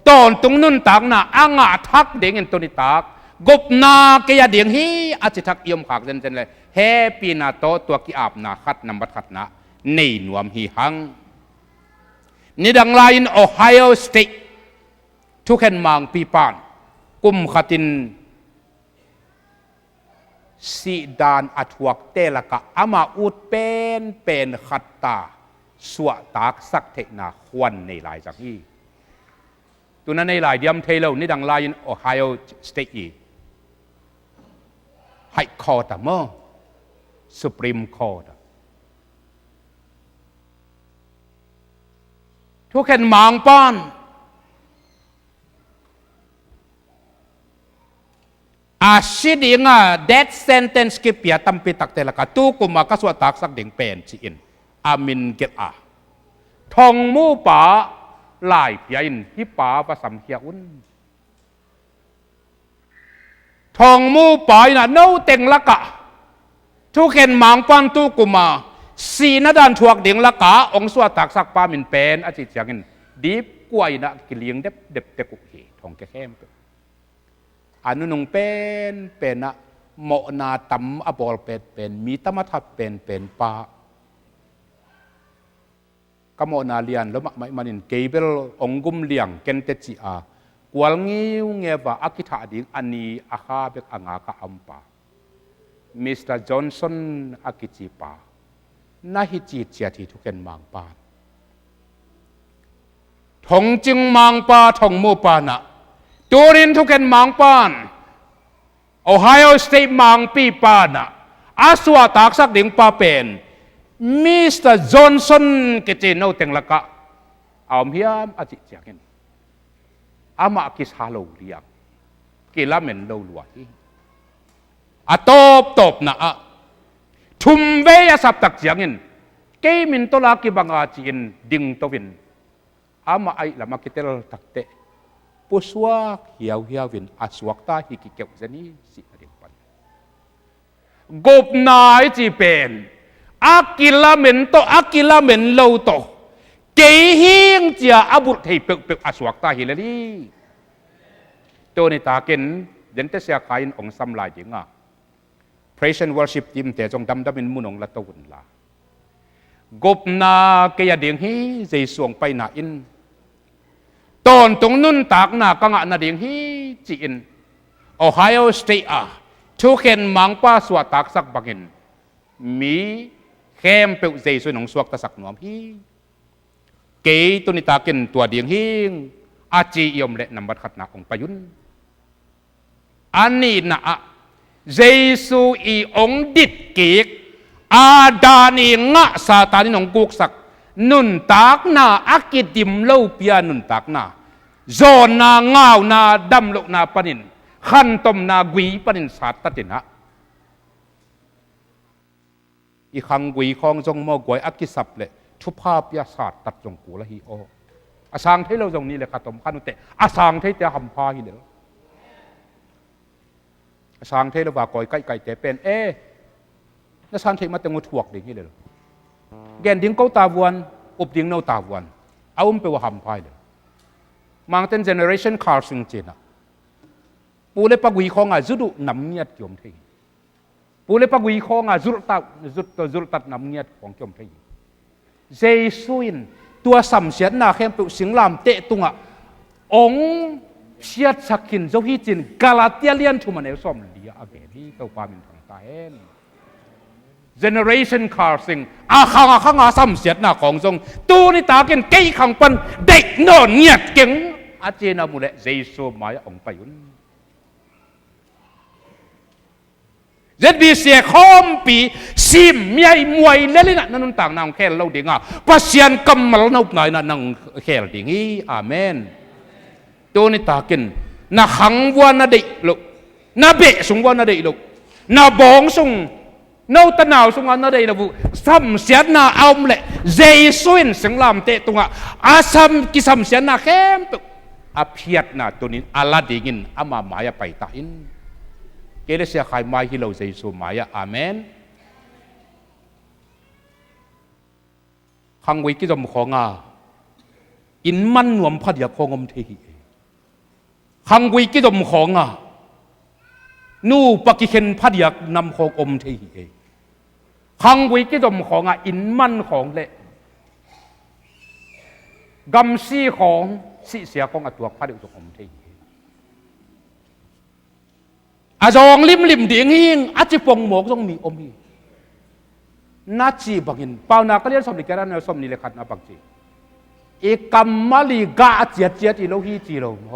Speaker 1: ตอนตุงนุนตักนาอ่างทักดิ่งเงินตุนิตากกบนาเกียดิ่งฮีอาจิทักยมขากเจนเลยเฮปีนาโตตัวกีอาบนาขัดนำบัดขัดนะในนวมฮีฮังนี่ดังไลน์โอไฮโอสเตททุกแห่งมังปีปานกุมขัดินสีดานอัฐวกเตลกะอามาอุดเป็นขัดตาสวตากสักเทนาควันในหลายจากนี้ตัวนั้นในหลายเดียมเทเลนี่ดังไลน์โอไฮโอสเตทไฮคอร์ตเมอร์สุพรีมคอร์ตทุกแห่งมังปานอาชีดิงา death sentence กิปยาตัมปิตักเตลกาตูกุมากสวตักสักดิ่งเป็นจีอินอามินเกตอาทองมูป่าลายเปียอินฮิป่าภาษาเฮียอุนทองมูป่าอินะโนเต็งละกะทุกเห็นมังปันตูกุมาสีนาดันทวกดิ่งละกะองสวตักสักปามินเป็นอาจิตอย่างอินดีบกวยนะกิเลียงเด็บกุกเหทองแก่แค้ม อันนุ่งเป็นนะโมนาตัมอบอลเป็นมีตมทับเป็นปะก็โมนาเลียนแล้วมันอินเกเบลองกุมเลียงเกนเตจิอากวลงิวเงว่าอากิธาดิงอันนี้อาคาเบกอ่างกาอัมปามิสเตอร์จอห์นสันอากิจิปาน่าฮิจิตเจียที่ทุกคนมังปาทงจึงมังปาทงมูปานะตัวรินทุกคนมังปานโอไฮโอสเตทมังปีปานะอาสวะตักสักดิ่งปาเป็นมิสเตอร์จอห์นสันเกจิโนเต็งละกะอามฮิยามอาจิเจียกินอามาคิสฮาโลเลียงกิลาเมนโลลวะที่อาตบนะอะทุมเวียสับตักเจียงินเกมินตัวลากิบังอาจีนดิ่งตัววินอามาไอละมาคิเตลตักเตะปุสวากเหี่ยววินอาสวกตาฮิกิเกวเจนี่สิอดิปันกบนายจีเป็นอากิลาเมนโลโตเกหิงเจียอาบุตรให้เปกอาสวกตาฮิเลลีตัวนี้ตาเกินเดนเตเซียคายินองซัมลายจิงอ่ะPraise and worship team แต่จงดำเป็นมุนองละตุนละกบนาเกียดิ่งฮีใจสวงไปนาอินตอนตรงนุ่นตากนากังนาดิ่งฮีจีอินโอไฮโอสเตททุกเห็นมังป้าสวตักสักบักินมีเข้มเปิลใจสวยหนองสวกตะสักหนวมฮีเกยตุนิตากินตัวดิ่งฮีอาจียมเละนำบัดขัดนาองปยุนอันนี้นะเยซูอีองดิดกิกอาดานีงะซาตานินองกุกสักนุนตักนาอักิดิมเล่าเปียนุนตักนาโจนาเงานาดำลุนาปนินขันตมนากุยปนินสัตตินะอีขังกุยของจงมอกวยอักิสับเลยทุพาพยาศาสตร์ตัดจงกูละฮีโออาสังเทเราจงนี้เลยขัดตมขันุเตอาสังเทเตหัมพาฮีเดลสางเทลว่ากอยไก่เตเป็นแล้วสางเทมาแต่งถ่วกดิ่งนี่เลยแกนดิ่งเก้าตาวันอุบดิ่งเนาตาวันเอาไปว่าหำพายเลยมังเต็นเจเนอเรชันคาร์ซิงเจนะปูเล็บปะกุยของจุดุน้ำเงียดจมเทปูเล็บปะกุยของจุดตัดน้ำเงียดของจมเทเจสุอินตัวสัมเสียนาเข้มเปสิงลามเตะตุงองเชียดสักขินเจ้าพี่จินกาลาเตียเลียนทุมันเอลซอมเดียอาเบที่ตัวความเป็นทางตาเอ็น generation crossing ข้างสัมเสียดนาของทรงตัวนี้ตาเกินเกยขังปันเด็กนอนเงียดเก่งอาเจนามุเลเจสูมายองไปยุนเจ็ดปีเสียคอมปีซิมใหญ่มวยเล่นนั่นต่างนางแค่เราดิ่งปัสยันกำมัลนกหน่อยนั่งแค่ดิ่งอาเมนตัวนี้ตากินนาขังวันนาเด็กลูกนาเบะสุงวันนาเด็กลูกนาบองสุงนาตะนาวสุงวันนาเด็กลูกสัมเสียนาเอาเละเจสุนสังลามเตตุงอาสัมกิสัมเสียนาเข้มตุอาเพียดนาตัวนี้อาลาดิงินอามาหมายไปตาอินเกลเสียใครมาฮิโลเจสุหมายอาเมนขังไว้กิจมของอินมันหนวมพัดยาคงอมเทหีขังกุยกิดมของนู่ปกิเคนพัดยักนำของอมเทียขังกุยกิดมของอินมันของเละกำซีของสิเสียของตัวพัดยักอมเทียอาจองลิมดิ่งหิงอาจิปงหมกต้องมีอมฮีนาจีบักินเปล่านาก็เรียนสมนิการนสมนิเลขัดนาบักจีเอกำมาลีกาเจียจีโลฮีจีโลม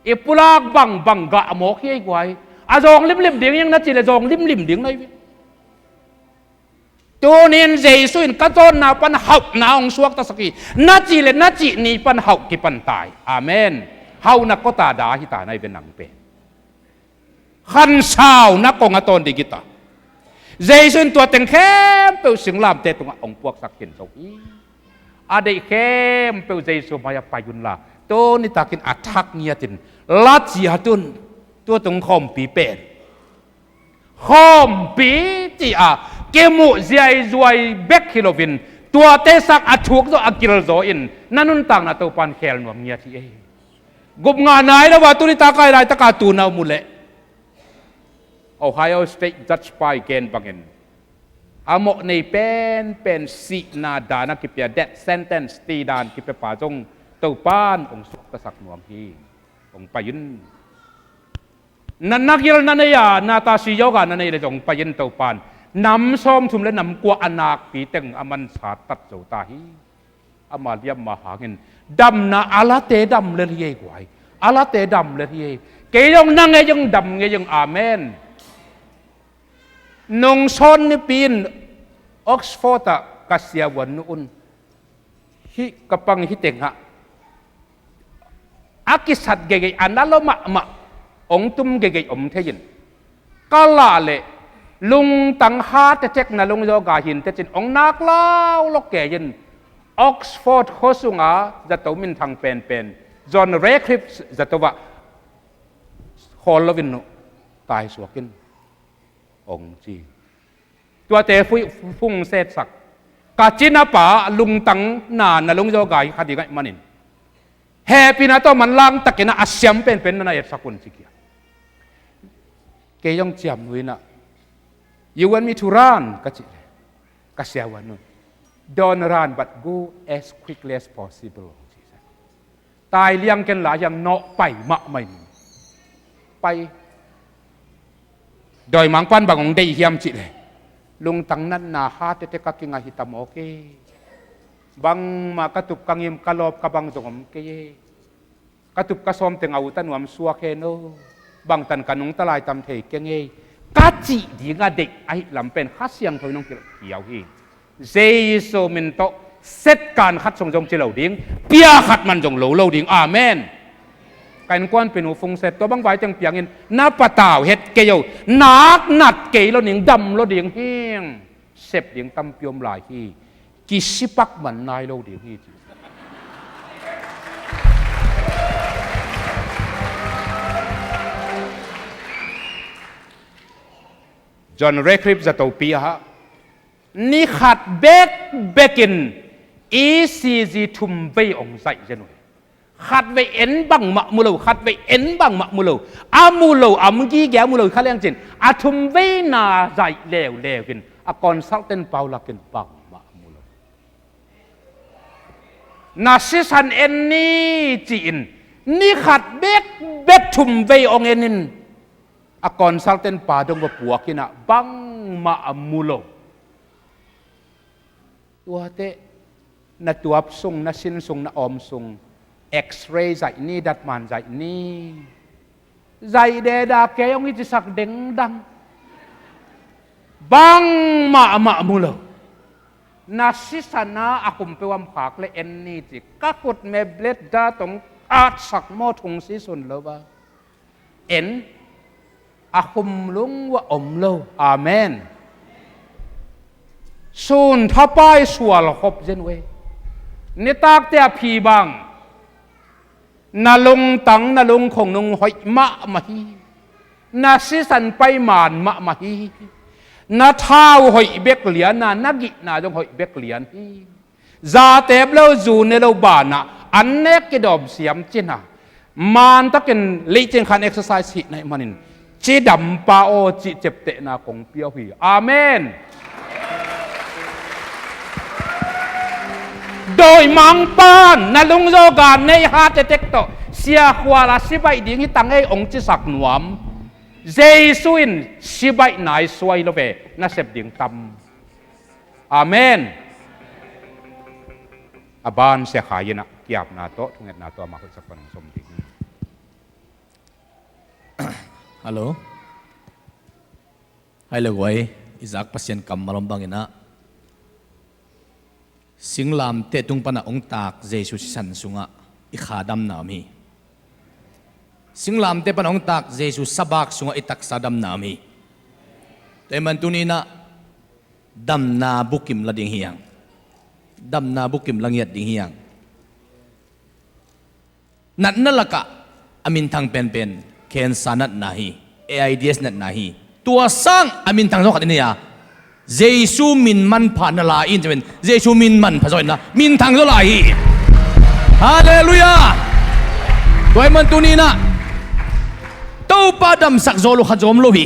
Speaker 1: เอปุลากบังกะหมอกเฮียกวยอาจองลิมเดียงยังนัดจีเลยจองลิมเดียงเลยตัวนี้เจสุนกัจจนาปันหักนาองสวกตะสกีนัดจีเลยนัดจีนี่ปันหักกี่ปันตายอาเมนเฮานักก็ตาดาฮิตาในเป็นหนังเป็นขันสาวนักกงตอนดิกิตาเจสุนตัวเต็งเข้มเปลสิงลามเตตุงองพวกสักกินสกีอาเดเข้มเปลเจสุมายาปายุนลาตัวนี้ตากินอัฐักเงียตินลาจีฮัตุนตัวตรงคอมปีเป็นคอมปีจีเกมุเซียจวยเบกฮิโลวินตัวเตสักอัฐุกตัวอักิลโซอินนั่นนุ่นต่างนาตัวปันเคลนวมเงียที่ กุบงานไหนแล้วว่าตุนิตาใครไรตะการตูนเอาหมดเลยOhio State Judge ไปเกณฑ์บังเอิญอาโมในเป็นสีนาดานักกิปยา death sentence ตีดานกิปป่าจงเต้าป้านองสุกษักหนวมฮีองไปยินนันนักยิลนันยานาตาสิโยกานันยาจงไปยินเต้าป้านนำส้มทุมและนำกัวอนาคปีเต็งอามันสาตัดโจตาฮีอามาเลียมมาหาเงินดำนะอาลาเตดำเลยที่กวยอาลาเตดำเลยที่เกยงนั่งเกยงดำเกยงอาเมนนงชนนี่ปีนออกซฟอร์ดกัสยาวันนุ่นฮิกระปังฮิเต็งฮะอากิสัตเกยอันนั้นละมะองตุมเกยอมเทยินก็ลาเลลุงตังฮาเตเจกนะลุงโยกาหินเตจินองนักเล่าลกเกยินออกซฟอร์ดโคสุงาจะตัวมินทางเป็นจอห์นเรคลิปจะตัวว่าฮอลลวินนุตายสวกินองจีตัวเตฟุ้งเศษสักกาจินาป่าลุงตังนานะลุงโยกายขัดยังไงมันินเฮปีนาโตมันล่างตะกินะอาเซียมเป็นนั่นเองสักคนสิเกียเกยองจำวินะ you want me to run ก็จิก็เสียวันนู้น don't run but go as quickly as possible ตายเลี้ยงกันหลายอย่างเนาะไปมะไม่ไปโดยมังปันบางองได้เฮียมจิเลยลุงตังนั้นนาฮาเตเตกักิงาฮิตามโอเคบางมากระตุบกังยิมกะลอบกะบังจงมเกยกระตุบกระซอมเต็งเอาตันวมสัวเคโนบางตันกันนุงตะลายตำเทเกงเงกัจจิดีงาเด็กไอ้ลำเป็นฮัสยังทอยน้องเกี่ยวฮีเจโซมินโตเซตการขัดทรงจงเจริญดิ้งเปียขัดมันจงโหลดิ้งอาเมนการกวนเป็นหูฟงเสร็จตัวบางใบจังเปียงเงินน้าปะตาวเฮ็ดเกยนักหนัดเกยเราหนิงดำเราเดียงเฮียงเสพเดียงตำเปียมหลายที่กิสิปักมันนายเราเดียงที่จอห์นเรคลิปจะตัวปีฮะนี่ขัดเบกินอีซีจีทุมเวองใส่เจนุขัดไปเอ็นบังมะมุโลขัดไปเอ็นบังมะมุโลอามุโลอามุกี้แกมุโลข้าเลี้ยงจินอาทุมเวนาใจเลวกินอากอนสักเต็นเปาลักกินบังมะมุโลนาซิสันเอ็นนี่จีนนี่ขัดเบกทุมเวองเอ็นินอากอนสักเต็นปาดงบปัวกินอะบังมะมุโลตัวเตนัดตัวส่งนัดสินส่งนัดอมส่งX-ray ใจนี่ดัดมันใจนี่ใจเดดาเกยองอิจิสักเด้งดังบังมามุโลนาซิสนาอาคุมเปวมขากเลยเอ็นนี่จิกักุดเมเบลดดาตรงอาดสักโมทงซิสุนเลวะเอ็นอาคุมลุงว่าอมโลอาเมนส่วนท้าไปสวลขบเจนเวนิตากเตียพีบังนาลงตังนาลงคงนงหอยมะมาฮีนาซิสันไปมานมะมาฮีนาเท้าหอยเบกเหลียนนานักินาจงหอยเบกเหลียนฮีซาเตบเลวจูเนเลวบานะอันเนกกิดอมเสียมจินะมันตะกินลิจินคันเอ็กซ์ไซส์หิในมันินจีดำปาโอจีเจ็บเตนาคงเปียวฮีอาเมนโดยมังปานนาลุงโจกานในฮาเตเต็กโตเสียขวาลาสิบายดิ้งที่ตั้งให้องค์จิสักหนวมเจสุอินสิบายนายสวยโลเบน่าเสพดิ้งตำอาเมนอาบานเสียขายนะเกียบนาโตทุกเงินนาโตมาคุยสักคนสมดิ้ง
Speaker 2: ฮัลโหลให้เลยไว้อิจักพัศยันกำมาลำบังนะสิงลามเตตุงปนะองตากเจสุสันสุงะอิขาดำนามีสิงลามเตปนะองตากเจสุสบักสุงะอิตักสาดำนามีแต่มันตุนีนะดำนาบุกิมละดิ่งเฮียงดำนาบุกิมละเงียดดิ่งเฮียงนัดนั่นละกะอามินทางเป็นเคนสานัดนาฮี AIDS นัดนาฮีตัวสร้างอามินทางโลกอันนี้เจสุมินมันผ่านนาลาอินจะเป็นเจสุมินมันพระเจ้านะมินทางเท่าไหร่ฮาเลลูยา ตัวมันตัวนี้นะตัวป้าดำสักโจลุขจอมโลหิ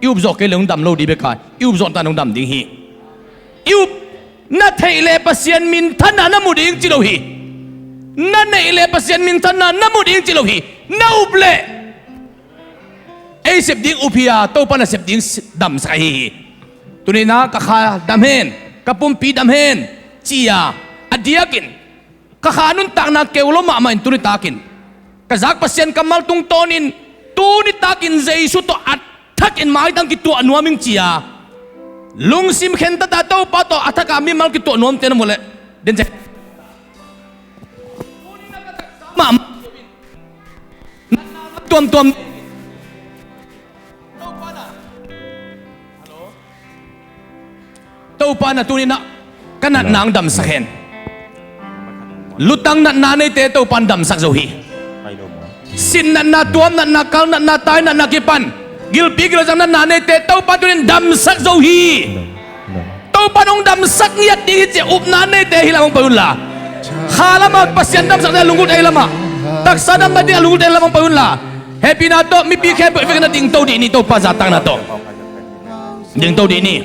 Speaker 2: ยูบจอกเกลงดำโลดีเบกายูบจอนตานงดำดิ้งฮียูบนัทเฮเลปัสยันมินท่านน้ำมุดอิงจิโลฮีนัทเฮเลปัสยันมินท่านน้ำมุดอิงจิโลฮีน้าอุบเล่ไอเสพดิ้งอุพิยาตัวป้าน่ะเสพดิ้งดำสักฮีตัวนี้นะกะขาดำเฮนกะปุ่มปีดำเฮนจียาอดียกินกะขานุนตักนักเกวลมาอินตุนิตากินกะจักปัสยันกัมมัลตุงโตนินตุนิตากินเจสุโตอัดทักอินมาตั้งกิตัวอนุมิงจียาลุงซิมเข็นตาโตปะโตอัฐกามิมัลกิตัวอนุมเตนโมเลเดนเจมาตัวตัวปานะตัวนี้นะกันนัดนางดำสักเห็นลุตังนัดนาในเตะตัวปันดำสักโจฮีสินนัดนาตัวนัดนาคัลนัดนาตายนัดนากิปันกิลปีกิลจังนัดนาในเตะตัวปันตัวนี้ดำสักโจฮีตัวปันองดำสักเงียดดีเจอุบนาในเตะฮิลามงปะยุนละข้าละมาปัสยันดำสักเตะลุงกุดเอลมาตักซาดำมาเตะลุงกุดเอลามงปะยุนละเฮปีนาโตมีปีแค่เปิดกันดิ่งตัวดีนี่ตัวปัสจัตังนาโตดิ่งตัวดีนี่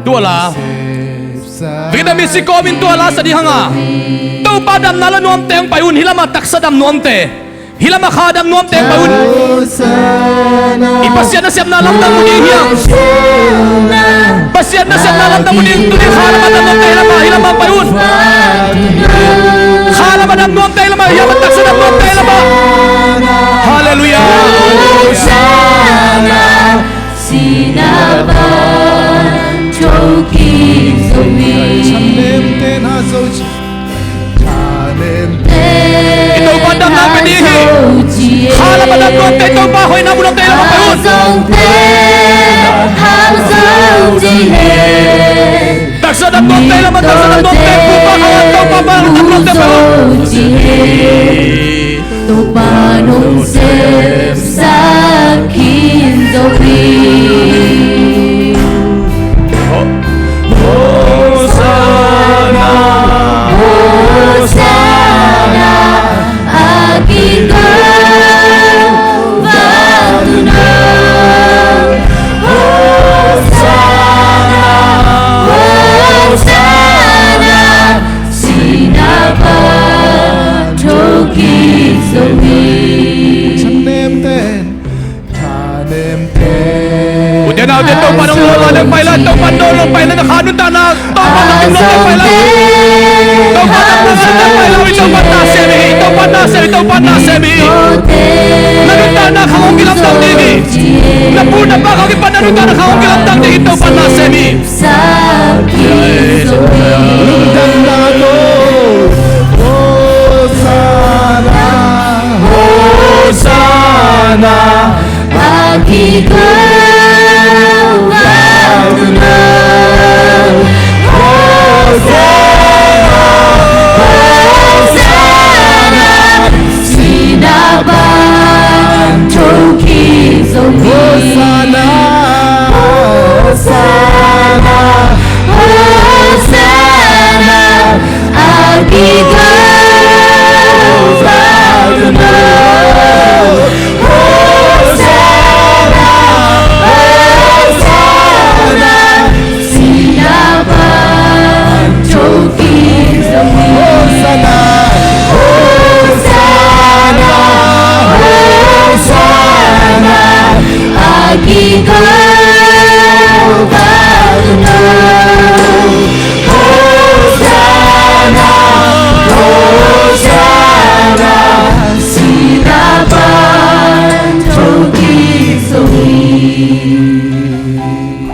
Speaker 2: ตัวละวิตามินซีโกมินตัวละสติหังอ่ะตัวปาดำนาละนวมเตงไปอุ่นฮิลามาตักสะดำนวมเตฮิลามาขาดำนวมเตงไปอุ่นอีปัสยานะเสียมนาลำดังมุดีเฮียปัสยานะเสียมนาลำดังมุดีตุนี่ขาละมาดำนวมเตฮิลามาไปอุ่นขาละมาดำนวมเตฮิลามาฮิลามาตักสะดำนวมเตฮิลามาฮาเลลูยาIto pandang na pedihi. Hala pandang tuan te ito pa hoy na bulang te lamang payun. Taksadang tuan te lamang taksadang tuan te pupa kawan tau pa pa bulang te payun.
Speaker 3: To panong sep sakin dobi.
Speaker 2: Now dia tahu padang lola dan pailan tahu padang lola pailan nak hanun tanah tahu padang lola pailan tahu padang lola pailan tahu padang semi tahu padang semi tahu padang semi nanun tanah kau kilam tang tinggi napun apa kau kipan nanun tanah kau kilam tang tinggi tahu padang semi dan nado Hosana bagi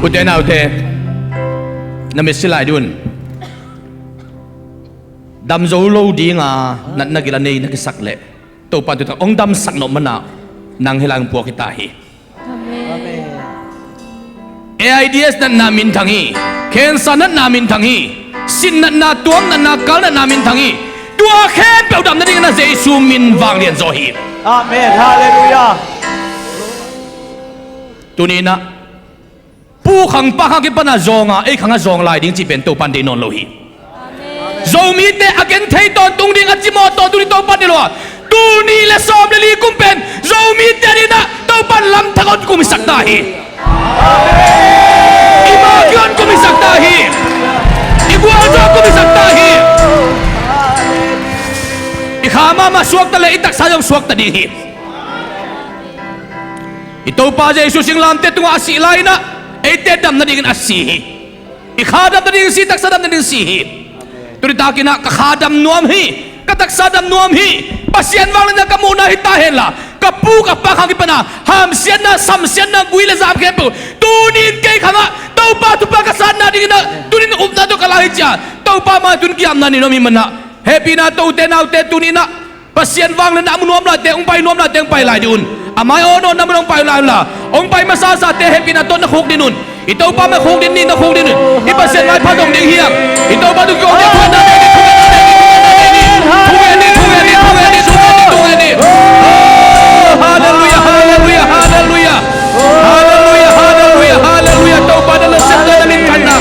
Speaker 2: Udah na udah, na misilai dun. Dam zolo di nga nat nagilanay nagisakle. To pa tuta ong dam sakno mana nang hilang po kita hi. Amen. AIDS na namin tangi, cancer na namin tangi, sin na tuang na nakal na namin tangi. Dua khe pe dam na ding na Jesu min wang lian zo hi. Amen. Hallelujah. Tunina pu khang pa khang ki pana zonga ei khanga zong lai ding chi pen to pan de non lo hi zomi te again thei ton tung ding a chimo to tu ni to pan de lo tu ni le som le li kum pen zomi te ni na to pan lam thagon kum sakta hi ima kyon kum sakta hi igwa jo kum sakta hi ikhama ma suak ta le itak sa jong suak ta di hi ito pa Jesus sing lam te tunga si lai na ei te dam na ding asi hi ikhadam na ding si tak sadam na ding si hi turita kina kakhadam nuam hi katak sadam nuam hi pasien wang na kamuna hi tahela kapu kapak hang ipana ham sian na sam sian na gui le zam kepu tunin kei khanga tau pa tu pa kasan na ding na tunin up na to kalahi cha tau pa ma tun kiam na ni no mi mana happy na to te na te tunina pasien wang na nuam na te ong pai nuam na te ong pai lai dun amai ono na mong pai lai la ong pai masasa te happy na to na khok dinun ito pa ma khok din ni na khok din i pasien mai pha dong ding hiang ito pa du ko ne ko na hallelujah hallelujah hallelujah hallelujah hallelujah hallelujah to pa na sa na min kan na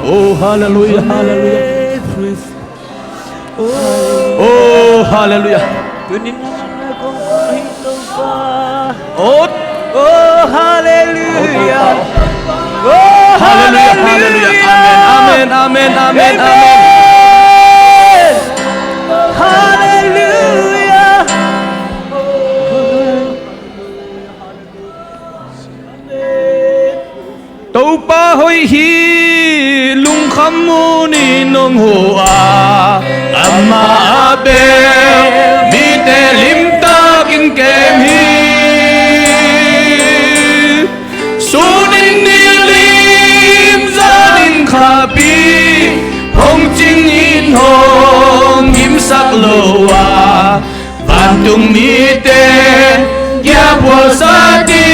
Speaker 2: oh hallelujah hallelujah oh hallelujah
Speaker 4: oh hallelujah
Speaker 2: oh hallelujah hallelujah amen amen amen amen amen
Speaker 4: hallelujah
Speaker 2: tâu pa hoi hi lung kham mu ni nong ho a amma be mi te lim ta kin kem hi sunin ni lim za ning kha pi hong ching in hong im sak lo a van tung mi te ya bo sa ti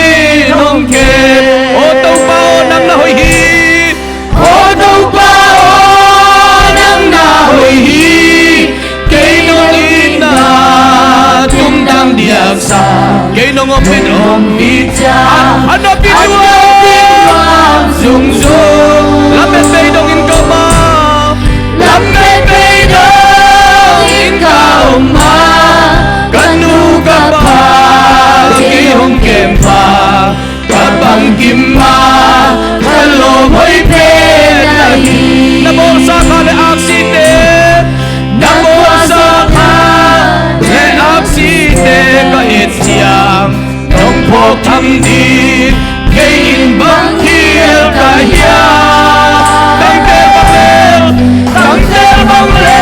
Speaker 2: hong ke o tâu pa nang na hoi hi o tâu pa nang na hoi hi cây nong in na tum dang diak sa cây nong om pin cha ano pin wa zung zung lam be sei dong in ka ma lam be dong in ka ma kanu ka pa ki hong kem pa bang kim ma hello hoi pe nahi namo sa kha le aksite namo sa kha le aksite ka etiam nong pho tham di ke in bang hiel ka ya tang te bang le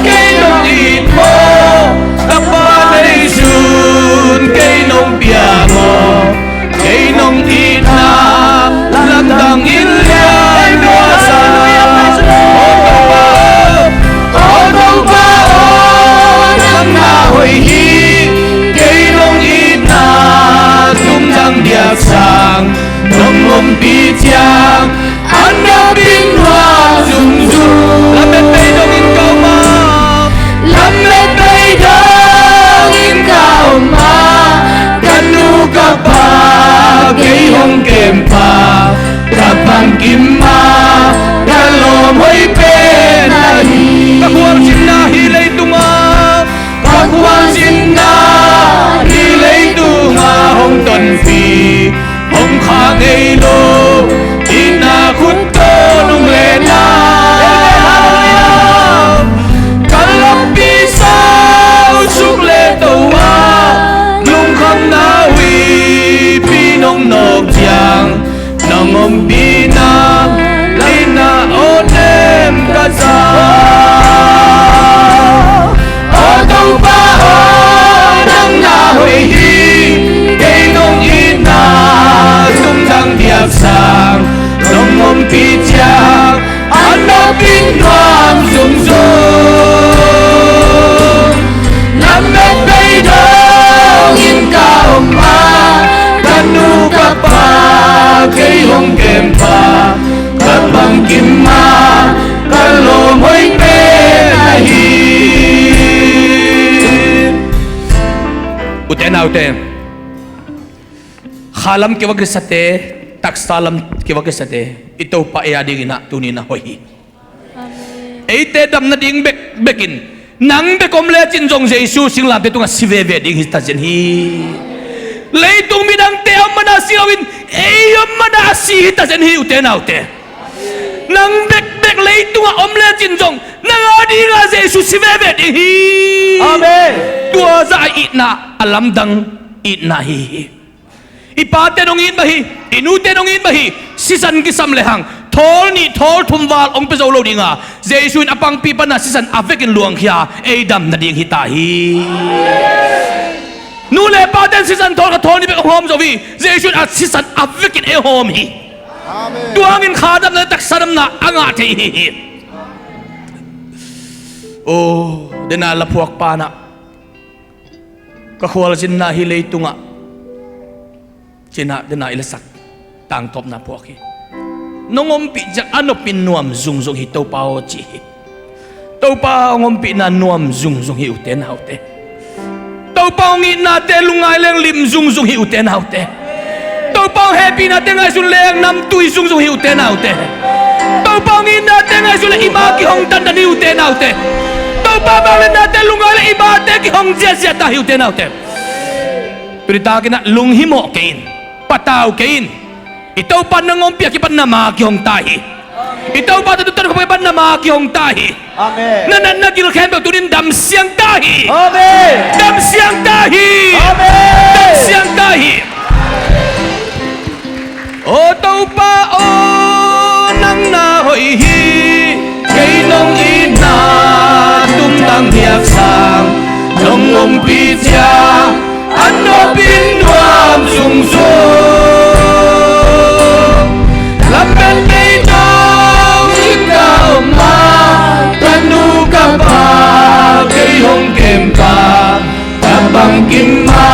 Speaker 2: ke nong it mo ta pa nei sun ke nong pia mo nong ina landang ilya noa sa o pa nang na hoi hi kay nong ina tum dang dia nào thế khalam ke wak sate tak salam ke wak sate ito pa ya ding na tunina hoy eite dam na ding bekin nang be kom le chin jong jesu singlam te tunga sive ve ding hita jen hi leitung midang te amana siawin e amana si hita jen hi ute na ute nang bek leitung om le chin jong nang adi nga jesu sive ve ding hi
Speaker 4: Amen.
Speaker 2: tua za itna alam dang itna hi ipate nong in mahi inute nong in mahi sisan kisam lehang thol ni thol thumwal ong pe zolo dinga jesu in apang pipa na sisan avekin luang khia eidam na ding hita hi nu le paten sisan thol ka thol ni be hom zowi jesu in sisan avekin e hom hi
Speaker 5: Amen.
Speaker 2: tuangin khadam na taksaram na anga the hi oh dena la phuak pa na ka khwal sin na hi leitunga Cina dena ilasak tang top na po aki nongompi jak ano pinuam zung zung hi tau pao chi tau pao ngompi na nuam zung zung hi uten haute tau pao ngi na te lungai leng lim zung zung hi uten haute tau pao happy na te ngai sun leng nam tui zung zung hi uten haute tau pao ngi na te ngai sun le ima ki hong tan dan hi uten haute tau pao bang le na te lungai le ima te ki hong jia jia ta hi uten haute Perita kina lung himo kain patau kain itaw pa nangompi aki pan nama ki hong tahi itaw pa tututan ko pan nama ki hong tahi
Speaker 4: Amen.
Speaker 2: nanan nagil kembe tunin dam siang tahi
Speaker 4: Amen.
Speaker 2: dam siang tahi
Speaker 4: Amen.
Speaker 2: dam siang tahi o tau pa o nang na hoi hi kay nong ina tung tang hiak sang nong ngompi tia ano pinuam sung sung lapen kay nong ikaw ma kanu ka pa kay hong kempa kapang kimma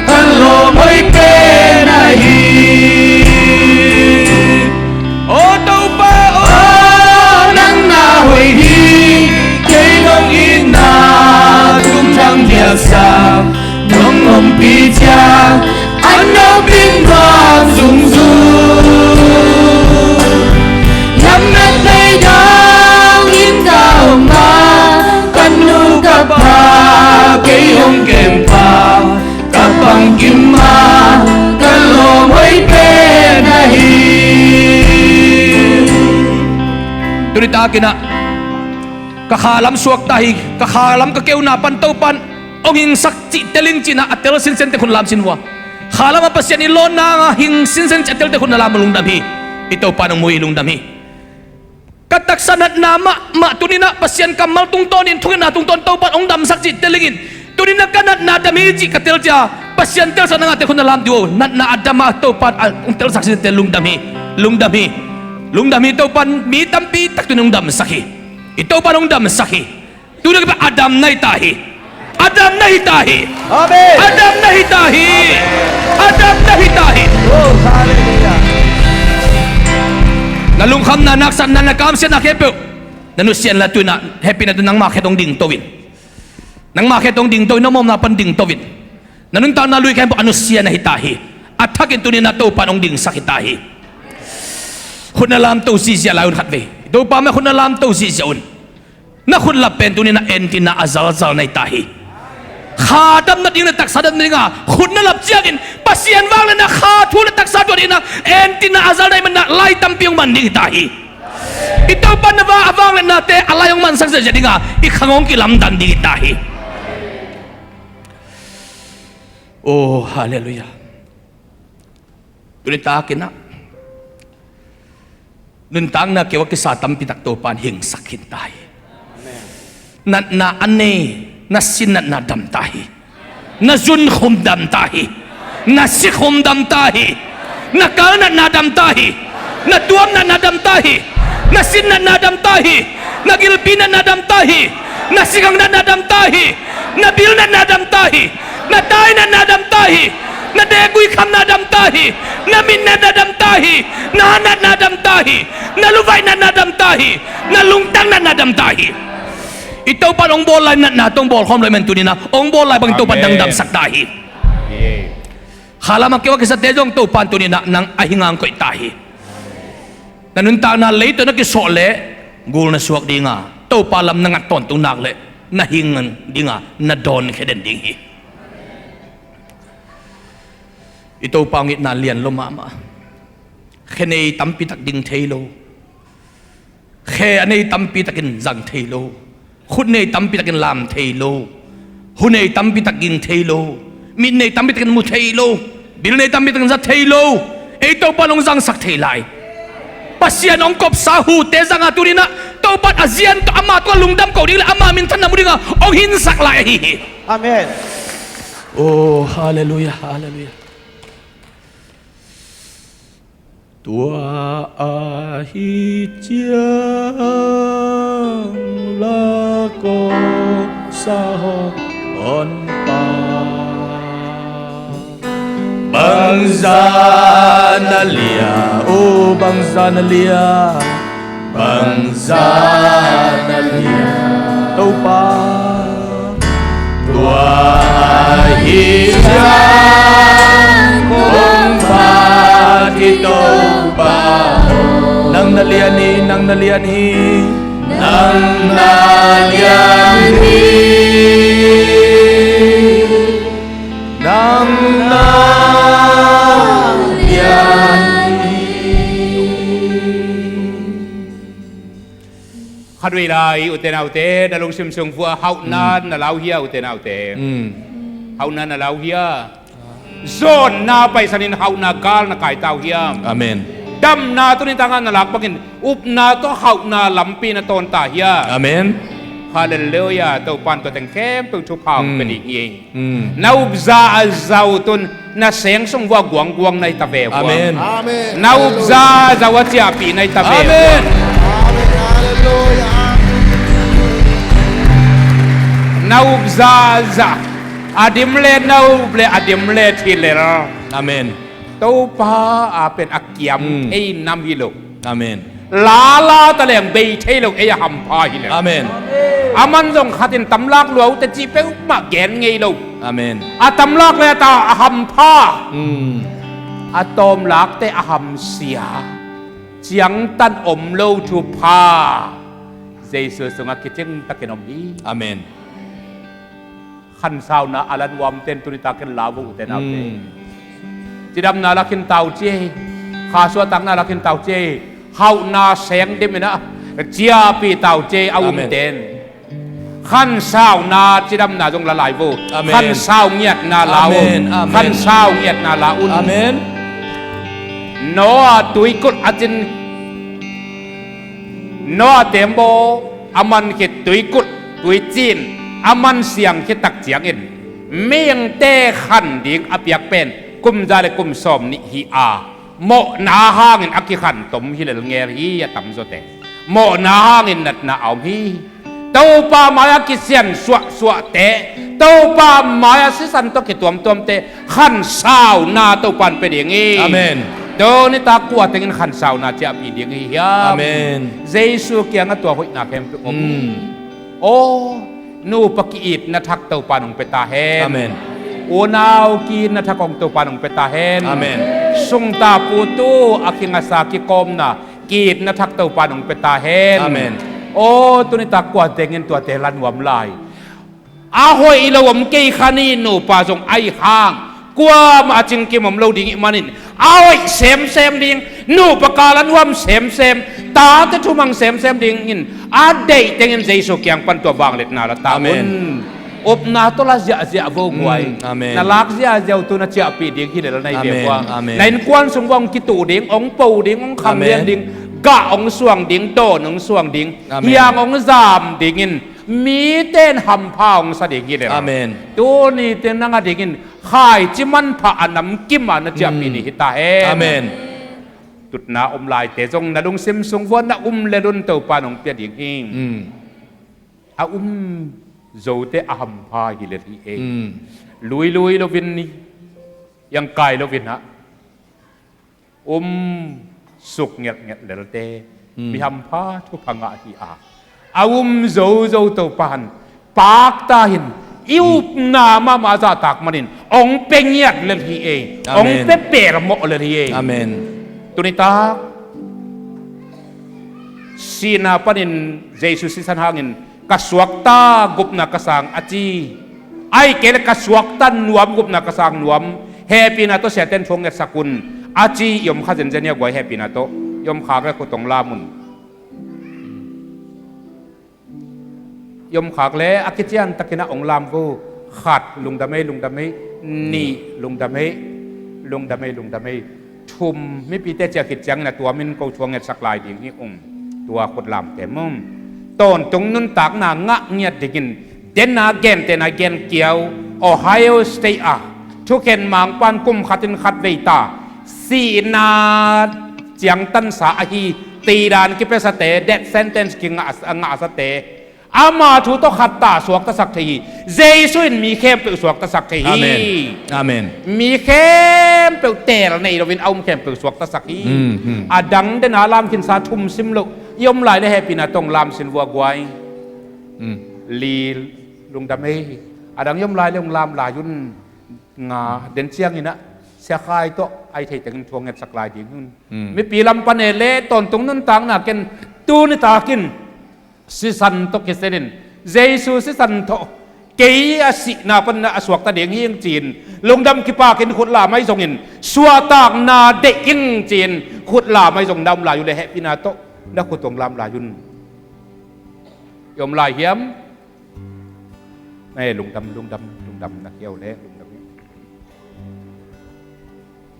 Speaker 2: kalo mo'y penahi o tau pa o nang nahoy hi kay nong ina tung tang hiyak sang nong ngompi tia ano pinuam sung sung lapen kay nong ikaw ma kanu ka pa kay hong kempa kapang kimma kalo mo'y penahi turita kina kakhalam suak tahi kakhalam kakeu na pantaupan onging sakti teling china atel sin sen te khun lam sinwa khalam apasyan ilon na nga hing sin sen atel te khun lam lung dami ito pa nang muilung dami kataksanat nama ma tunina pasyan kamal tungtonin thungin na tungton taupan ong dam sakti telingin tunina kanat na dami ji katel ja pasyan tel sa nga te khun lam duo nat na adama taupan ong tel sakti te lung dami taupan mi tampi tak tunung dam sakhi ito pa nung dam sakhi tunina pa adam nay tahi Adam nahi tahi
Speaker 4: Amen.
Speaker 2: Adam nahi tahi Adam nahi tahi
Speaker 4: Oh, hallelujah.
Speaker 2: nalungkham na naksan na nakam siya nakepo nanusian la tu na happy na tu nang maketong ding towin nang maketong ding towin namom na panding towin nanunta na lui kay anusian na hitahi atakin tu ni na to panong ding sakitahi hunalam to si siya laun khatwe do pa ma hunalam to si siya un na hunlapen tu ni na enti na azal na itahi khadam na ding na taksadam na nga khun na lap jiagin pasian wang na khatu na taksado din na enti na azal na man na lai tampiong man ding tahi ito pa na ba awang na te alayong man sang sa jadi nga ikhangong kilamdan ding tahi oh hallelujah tulita akin na nuntang na kiwa kisatam pitaktopan hing sakit tahi na ane na sinat na dam tahi na zun khum dam tahi na si khum dam tahi na kalnat na dam tahi na tuam na dam tahi na sinat na dam tahi na gilpina na dam tahi na sigang na dam tahi na bilna na dam tahi na tay na dam tahi na deguy kam na dam tahi na min na dam tahi na hanat na dam tahi na luvay na dam tahi na lungtang na dam tahi ito pa ong bolay na natong bol hom lemen tunina ong bolay bang ito pa dangdam saktahi halamak kiwa kisa tejong to pan tu ni na nang ahingang ko itahi nanunta na leito na kisole gul na suak dinga to palam na ngaton tu nakle na hingan dinga na don kheden dinghi ito pangit na lian lo mama khenei tampi tak ding thailo khe anei tampi takin zang thailo khunei tampi takin lam thailo hunei tampi takin thailo minei tampi takin mu thailo bilnei tampi takin za thailo ito palong zang sak thailai pasian ongkop sahu te zanga turina to pat azian to ama to lungdam ko ding ama min than namudinga ong hin sak lai hi
Speaker 4: Amen.
Speaker 2: oh hallelujah hallelujah tua ahi chiang la ko sa on pa bangsa nalia oh bangsa nalia tau pa tua ahi chiang kong pa ito pa nang naliani nang naliani nang naliani nang naliani
Speaker 1: khadui lai uten autte dalung sim sung fu hau nan na lau hia uten autte hau nan na lau hia zon na pai sanin hau na kal na kai tau hiam
Speaker 2: amen
Speaker 1: dam na tu ni tangan na lak pakin up na to hau na lampi na ton ta hia
Speaker 2: amen
Speaker 1: hallelujah to pan to teng kem tu thu phang pen hi na up za al zau tun na seng song wa guang guang nai ta ve
Speaker 2: amen
Speaker 1: na up za za wa chia pi nai ta ve
Speaker 2: amen
Speaker 1: na up za za adim le na up le adim le thi le ra
Speaker 2: amen
Speaker 1: to pa a pen akyam ei nam hi lo
Speaker 2: amen
Speaker 1: lā lā ta leng bei thei lo e ham pa hi le
Speaker 2: amen
Speaker 1: aman jong khatin tamlak lo te chi pe ma gen ngei lo
Speaker 2: amen
Speaker 1: a tamlak le ta a ham pa a tom lak te a ham sia chiang tan om lo thu pa Jesus sunga kiching takenom hi
Speaker 2: amen
Speaker 1: khan sao na alan wam ten tu ta ken lawu ten au te chidam na lakin tau che kha so tang na lakin tau che hau na seng de mina chia pi tau che au ten khan sao na chidam na jong la lai vu khan sao ngiat na lau khan sao ngiat na la un
Speaker 2: amen
Speaker 1: no tui kut ajin no tembo aman ke tui kut tui chin aman siang ke tak chiang in meng te khan ding apyak pen kum jale kum som ni hi a mo na hangin aki khan tom hi le nger hi ya tam zo te mo na hangin nat na au hi tau pa maya ki sian suwa suwa te tau pa maya si san to ki tuam tuam te khan sao na tau pan pe ding i
Speaker 2: amen
Speaker 1: do ni ta kwa tengin khan sao na cha pi ding hi ya
Speaker 2: amen
Speaker 1: jesu kyang atwa hoi na kem ngom o nu pakiit na thak tau panong peta hen
Speaker 2: amen
Speaker 1: unaw ki na thakong tau panong peta hen
Speaker 2: amen
Speaker 1: sung ta putu aking asaki kom na kit na thak tau panong peta hen
Speaker 2: amen
Speaker 1: o tunita kwa tengin tua telan wam lai ahoy ilawam kay kanino pa jong ay hang kwa ma ching kim om lo ding manin ahoy sem ding nu pakalan wam sem ta te thumang sem ding in a dei tengin jesu kyang pan to bang let na la ta
Speaker 2: amen
Speaker 1: op na to la zia vo ngwai
Speaker 2: amen
Speaker 1: na lak zia tu na chia pi ding hi le nai ve kwa
Speaker 2: amen
Speaker 1: nain kwan sung wang ki tu ding ong po ding ong kham lian ding ga ong suang ding to nong suang ding hiang ong zam ding inมีเต้นหำพาวสะดิกิเลยอาเมนตัวนี้เต้นนั่งดิกินขายจิมันผ่านน้ำกิมมันจะปีนี้ฮิตาเฮอาเมนตุดนาอมลายเตจงนาดงซิมสงวนนาเลดุนเตาปานองเปียดิงเองอาโจเตอหำพาฮิเลทีเองลุยโลวินนี่ยังไกลโลวินฮะสุกเงียบเลเตมีหำพาทุกพังอาทีอาโจเตาปานปากตาหินอิวนามามาจากตักมันิน องเปียดเลยทีเององเปรโมเลยทีเอง
Speaker 2: อาเมน
Speaker 1: ตุนิตาสีนาปนินเยซูสิสันหางินกสวกตากุบนักสังอจีไอเกลกสวกตันนวมกุบนักสังนวมเฮปีนาโตเสเตนฟงเงสกุลอาจียมข้าเจนเจเนียกวยเฮปีนาโตยมขากและกุตงลามุนยมขากและอากิจยันตะกินะองลามกูขาดลุงดำไม่นี่ลุงดำไม่ทุมไม่ปีเตจะกิจจังนะตัวมินกูชวงเงสักลายดิ่งนี่ตัวคนลามแต่มุมต้นตรงนั้นตากนางะเงียดดิ่งเดนนาเกนเกี่ยวโอไฮโอสเตย์ทุกเห็นมังปันกุมขัดเวตาสีนาจังตันสาฮีตีดานกิเปสเตเดดเซนเทนส์กิงอาสเตอามาทุตขัดตาสวกตสักทีเจสุนมีเข้มเปิลสวกตสักที
Speaker 2: อาเมนอาเมน
Speaker 1: มีเข้มเปิลเตลในเราเป็นเอาเข้มเปิลสวกตสักทีอาดังเดนอาลามกินสาทุมซิมลุยมลายได้เฮปินาตงลามสินวัวกวยลีลุงดำไม่อาดังยมลายเรื่องลามลายุนงาเดินเชียงนี่นะเสียคายโตไอเทตึงทวงเงินสักลายดีขึ้นไม่ปีลำปนเล่ตอนตรงนั้นต่างน่ะกันตูนิตากินสิสันโตกิเซนินเจสุสิสันโตเกียสินาปนอสวกตะเดียงเฮียงจีนลุงดำกิปากินขุดลาไม่ทรงอินสัวตากนาเด็กยิงจีนขุดลาไม่ทรงดำลาอยู่เลยเฮปินาโตนักขุดตรงลำลายุนยมลายเฮียมไม่ลุงดำนักเกี่ยวเล่ลุงดำ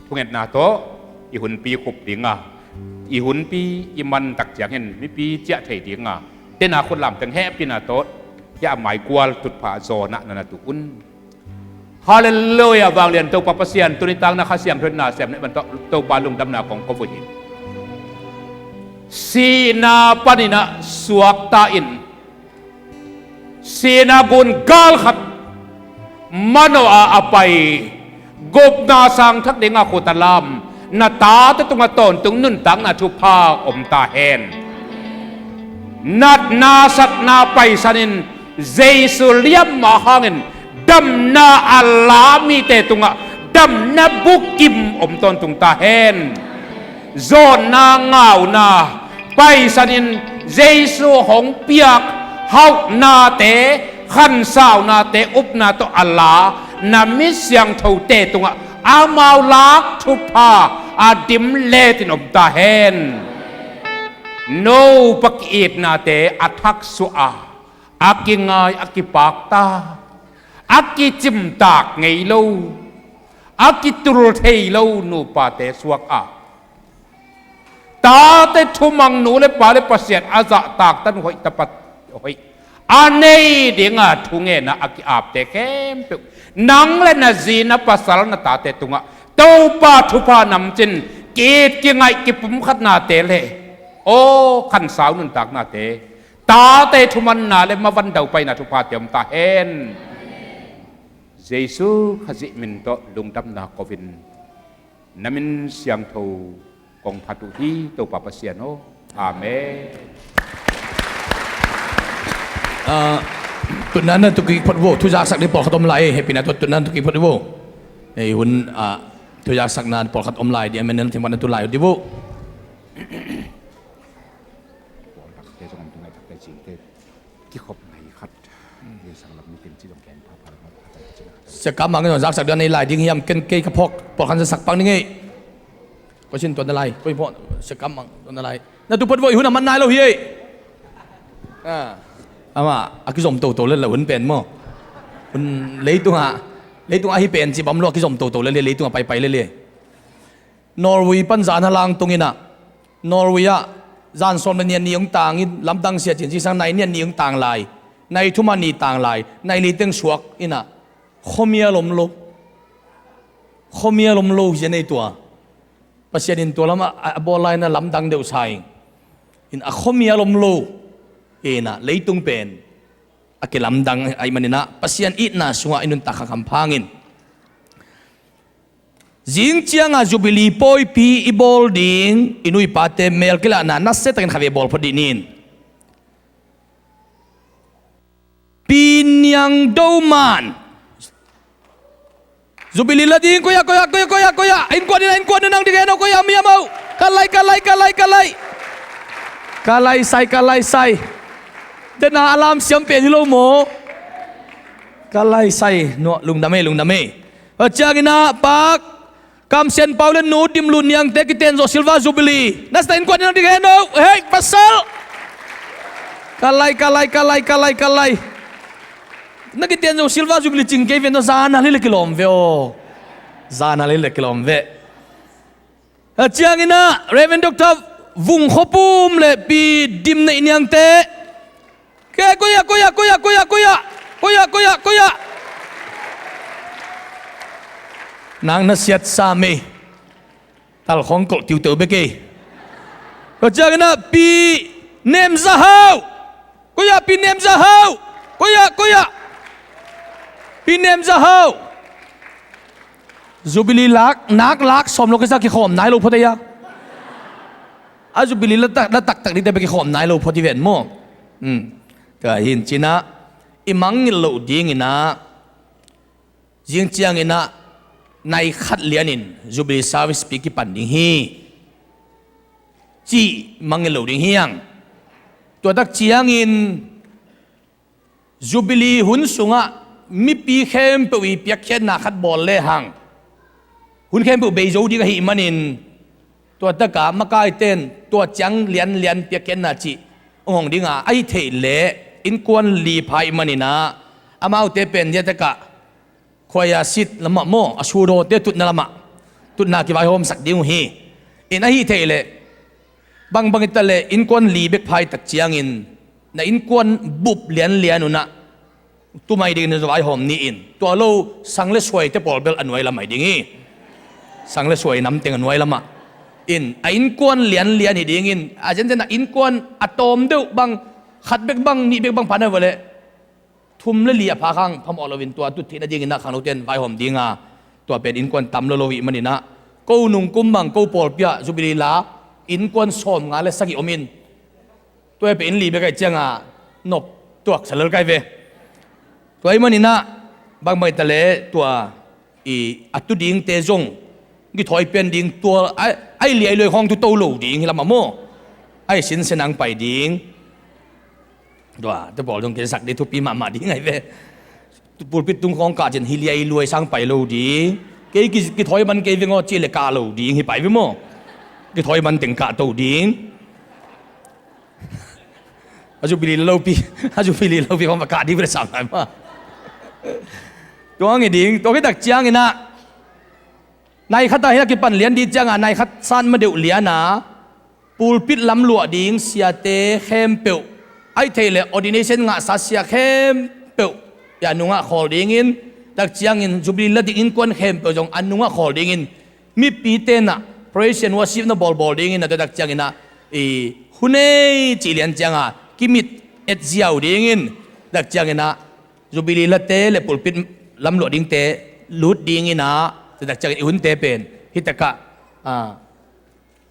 Speaker 1: ทุกเงินนาโตอีหุ่นปีขุบดิงอ่ะอีหุ่นปีอีมันตักเจียงเห็นมีปีเจ้าไทยดิงอ่ะเดนาคนลำตั้งแห่ปีนาโตอย่าหมายกวลตุดผาโซนะนันตุอุนฮาเลลูยาบางเรียนตัวปัปเสียนตัวนิตังนักเสียงทุนนาเสียมเนี่ยมันตัวบาลุงดำนาของกบุญสีนาปนินะสวกตาอินสีนากุนกาลขัดมโนอาไปกบนาสังทักเดงาโคตลามนาตาตะตุงตอนตุงนุ่นตังนาชุพาอมตาเฮนนัดนาสักนาไปสันินเจสุเลียมมาฮังินดัมนาอัลลามีเตตุงะดัมนาบุกิมอมตอนตุงตาเฮนโซนนางาวนาไปสันินเจสุหงเปียกเฮานาเตขันสาวนาเตอุปนาโตอัลลานามิสยังเท่าเตตุงะอามาลักทุพาอาดิมเลตินอมตาเฮนโนปักอีดนาเตอัทักสุอาอากิงายอากิปากตาอากิจิมตากไงโลอากิตุรเทโลนูปาเตสวกอาตาเตทุมังนูเลปาเลปเสียดอาจะตากตันหอยตะปัดหอยอันนี้เดียงาทุงเงนะอากิอาบเตเข้มเปนังและนาจีนับภาษาละตาเตตุงะเต้าป่าทุพานำจินเกตยังไงกิปุ่มขัดนาเตเลโอ้ขันสาวนุนตากนาเตตาเตทุมันนาเลมาวันเดาไปนาทุพาเตียมตาเฮนเยซูขจิมินโตลุงดำนาโควินนามินเสียงโทกองพัตุที่ตัวปาปเสียโนอาเม
Speaker 2: ตุนนั้นตุกิพัดโวทุจาสักได้ปอดขัดอมลายเฮปินาตุนนั้นตุกิพัดโวไอ้หุ่นทุจาสักนานปอดขัดอมลายเดี๋ยวมันนั่นที่วันนั้นตุลายดิโวจะกำมังกันสักเดือนในลายดิ้งยำเกนเกยกระพกปอดขันจะสักปังนี่ไงก็ชินตัวอะไรก็พอจะกำมังตัวอะไรนั่นตุพัดโวหุ่นมันนายเราเฮ้ยอามาอากิสมโตเล่นละหุ่นเป็นมั้งหุ่นเลยตัวอาฮิเป็นสิบัมโลอากิสมโตเล่นเลยตัวไปเรื่อยนอร์เวย์ปัญจานหลังตรงนี้นะนอร์เวย์อะจานส่วนมันเนี่ยนิยงต่างลำดังเสียจริงๆสังในเนี่ยนิยงต่างลายในทุมันนี่ต่างลายในลิตึงสวกอินะขมีอารมณ์โลเจในตัวปัจจัยในตัวละมาบอลไลน์นะลำดังเดียวใช่อินขมีอารมณ์โลเอ็นะเลยตุงเป็นอากิลำดังไอ้มันนี่นะปัจจัยอินะสวะอินุนตะคำพังอินจิงเชียงอาจูบิลีปอยปีอีบอลดิงอินุยปาเตเมลกิลานะนัสเซตักันขวีบอลพอดีนินปีนยังดูมัน Jubilee la ding koya in kwa nang digeno koya miya mau kalai sai de na alam siam pe ni lo mo kalai sai no lung dame achagina pak kam sen paulen no dim lun yang te kiten zo silva Jubilee nas in kwa nang digeno hey pasal kalai nakiten zo silva Jubilee ching ke ven no zana le kilom ve o zana le kilom ve achangina Reverend Dr. Vung khopum le pi dim na inyang te ke koya nang nasiat sa me tal khong kol tiu te be ke achangina pi nem zahau koya pi nem zahau koya Pinem zahau Jubilee nak som lo ke sa ki khom nai lo photaya a Jubilee la tak ni te be ki khom nai lo photi ven mo ka hin china imang lo ding ina jing chiang ina nai khat lianin Jubilee service pi ki pan ding hi chi mang lo ding hiang to tak chiang in Jubilee hun sunga mi pi khem pe wi piak khen na khat bol le hang hun khem pe be zo di ka hi manin to ta ka ma kai ten to chang lian piak khen na chi ong dinga ai the le in kwan li phai manina amau te pen ya ta ka khoya sit lama mo asuro te tut na lama tut na ki vai hom sak ding hi in ai the le bang ta le in kwan li bek phai tak chiang in na in kwan bup lian una tu mai ding ne vai hom ni in to lo sang le soi te pol bel anwai la mai ding hi sang le soi nam teng anwai lama in in kwan lian hi ding in a jen na in kwan atom deu bang khat bek bang ni bek bang pana wale thum le lia pha khang pham olovin to tu thina ding in na khang lo ten vai hom dinga to pen in kwan tam lo lowi manina ko nung kum bang ko pol pia Jubilee la in kwan som nga le sagi omin to pe in li be kai changa nop tuak salal kai veตัวไอ้มันนี่นะบางไม่ตะเลตัวอีอัตุดิ่งเตจงกี่ถอยเป็นดิ่งตัวไอ้เหลี่ยเลยห้องตัวโตโหลดิ่งละมาโม่ไอ้สินเสนังไปดิ่งตัวจะบอกตรงเกษักได้ทุกปีมาดิ่งไงเว้ปูปิดตรงของกาจินฮิเลียรวยสร้างไปโหลดิ่งกี่ถอยมันเกวิงอจีเลกาโหลดิ่งให้ไปวิโม่กี่ถอยมันถึงกาโตดิ่งJubilee lâu pi không phải cả đi về sáng này màตัวงี้ดิ่งตัวที่ตักเจียงงี้นะนายขัดตาเฮียกิปันเลียนดีจังอ่ะนายขัดสั้นมาเดือดเลียนะปูปิดลำหลวดดิ่งเสียเตะเข้มเปียวไอ้เทเลออดิเนชันงะสัสเสียเข้มเปียวอย่านุ่งอ่ะขอดิ่งอินตักเจียงอินจูบิลีละดิ่งอินกวนเข้มเปียวจงอันนุ่งอ่ะขอดิ่งอินมีปีเตนะ praise and worship นะบอลดิ่งอินนะตัวตักเจียงอินนะหุ่นเอจีเลียนจังอ่ะกิมิดเอ็ดเจียวดิ่งอินตักเจียงอินนะจูบิลีละเตเลปูปิดลำหลวดดิ่งเตลุดดิ่งอินนะตัวตักเจียงอินหุ่นเตเป็นฮิตกะ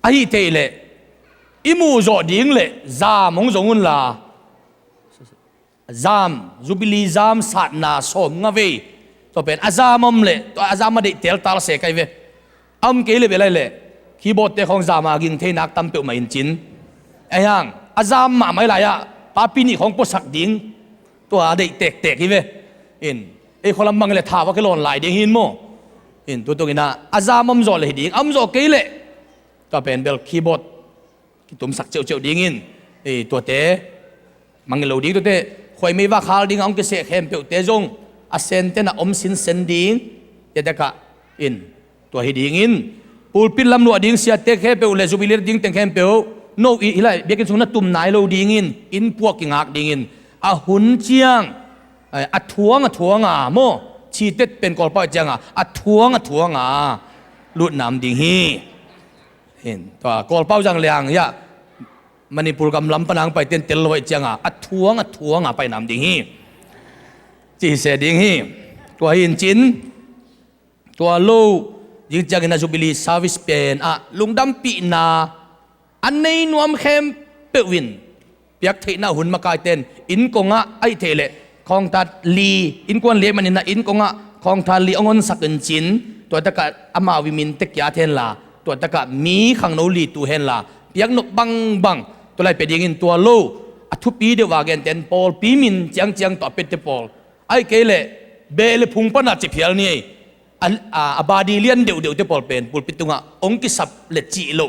Speaker 2: ไอ้เทเลอิมูโจดิ่งเลจามงจงุนลาจามจูบิลีจามสัตนาสมงาเวตัวเป็นอาจามอมเลตัวอาจามมาดิเตลตาลเสกไอเวเกลเบลัยเลคีย์บอร์ดเตของจามากิงเทนักตั้มเปียวมาอินจินไอ้ยังอาจามมาไม่ไรอะปาปินีของปสักดิ่งตัวเด็กเตกอีเวไอ้คนละมังเลท่าว่าก็หล่นไหลดิ่งหินโมตัวกินนะอาจามอมโจเลยดิ่งโจเกลเลตัวเป็นเบลคีย์บอร์ดตุ่มสักเจียวดิ่งอินตัวเตมังเลวดิ่งตัวเตคอยไม่ว่าขาวดิ่งองค์เกษตรเข้มเปียวเตจงอาเซนเตนะอมสินเซนดิ่งเจตกะตัวหิดิ่งอินปูปิลลำหนวดดิ่งเสียเตเข้มเปียวเลจูบิลีดิ่งเตเข้มเปียวโนอีอะไรเบียกินสุนัขตุ่มนายเราดิ่งอินพวกกิงหักดิ่งอินอาหุ่นเจียงอัดทวงโมชีเต็ดเป็นกอลป้ายเจียงอัดทวงลุดน้ำดิ่งฮีตัวกอลเป้าจังเลียงยะมันนี่ปูกำลังปนังไปเต้นเตลลอยจังอัดทวงไปน้ำดิ่งฮีจีเสดิ่งฮีตัวหินจินตัวโลยิงจังอินาจูบิลีซาวิสเป็นลุงดำปีนาอันในนวมเข้มเปวินเปียกเทน่าหุ่นมากายเต้นอินกงไอเทเลของตัดลีอินกวนเลี้ยมันนี่นะอินกง ของทานลีองอนสักอินจินตัวตะกะอามาวิมินเตกยาเทนลาตัวตะกะมีขังโนลีตูเฮนลาเปียกนกบังตัวไรเป็นยิงตัวโลอัทุปีเดวาเกนเทนปอลปีมินจังต่อเป็ดเตปอลไอเกเลเบลพุงปนัดจิเพียลนี่บาดีเลียนเดียวเตปอลเป็นปุลปิตุงะองกิสับเลจิโล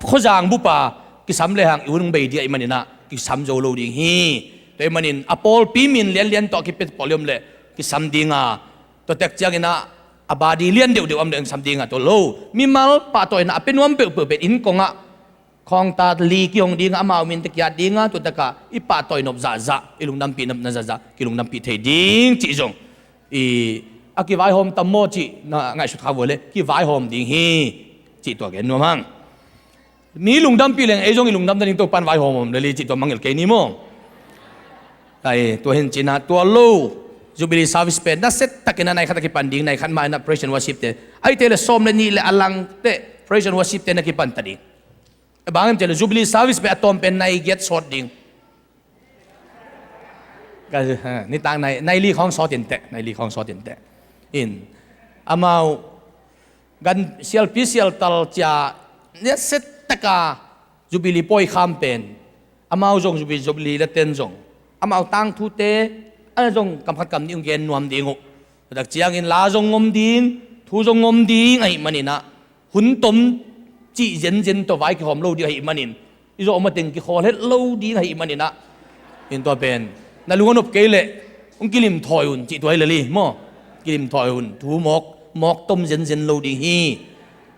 Speaker 2: ข้อจางบุปากิสัมเลหังอยู่นึงเบดีไอมันนี่นะกิสัมโจโลดิงฮีตัวมันนี่ปอลปีมินเลียนต่อกิเป็ดปอลยมเลกิสัมดิงะตัวเต็กจังนะบาดีเลียนเดียวอันเดิมสัมดิงะตัวโลมีมัลปะตัวนะเป็นวันเปิดเป็นอินกงะของตาลีกิองดิงอามาวินตะกี้ดิงตัวตะกะอีปะตัวอินอบซาอีลุงดำปีนบนาซากิลุงดำปีเทดิงจีจงอากิไวโฮมตัมโมจีนะไงสุดท้ายเลยกิไวโฮมดิงฮีจีตัวแกนัวมั้งมีลุงดำปีเลยไอ้จงอีลุงดำตันตัวปันไวโฮมเลยจีตัวมังเกลแกนี่มั้งไอ้ตัวเห็นจีน่ะตัวโลจูบิลีซาวิสเป็นนั่นเสร็จตะกี้นั่นในขันตะกี้ปันดิงในขันมานะเพรสชันวอชิปเตไอ้เตเลสอมเลนี่เลอลังเตเพรสชันวอชิปเตนักกี้ปันตัดดิบางทีเราจูบิลีซาวิสไปอัตอมเป็นในเกตสอดดิ่งก็นี่ต่างในลีของสอดเต็นเตในลีของสอดเต็นเตอินอามากันเซียลพิเซียลตัลจ้าเนี่ยเซตตะกาจูบิลีปอยคำเป็นอามาจงจูบิลีละเต็นจงอามาตั้งทุเตอันจงกำพัดกำนิ่งเกนนวมดิ่งแต่เจียงอินลาจงงมดิ่งทูจงงมดิ่งไอ้มันนี่นะหุ่นต้มจีเย็นตัวไว้กี่หอมโลดีให้มันอินอีโรมาติงกี่ขอเล็ดโลดีให้มันอินนะอินตัวเป็นนั่นลุงนบเกลองกิลิมถอยหุ่นจีตัวให้เลยมั่วกิลิมถอยหุ่นทูหมอกต้มเย็นโลดีฮี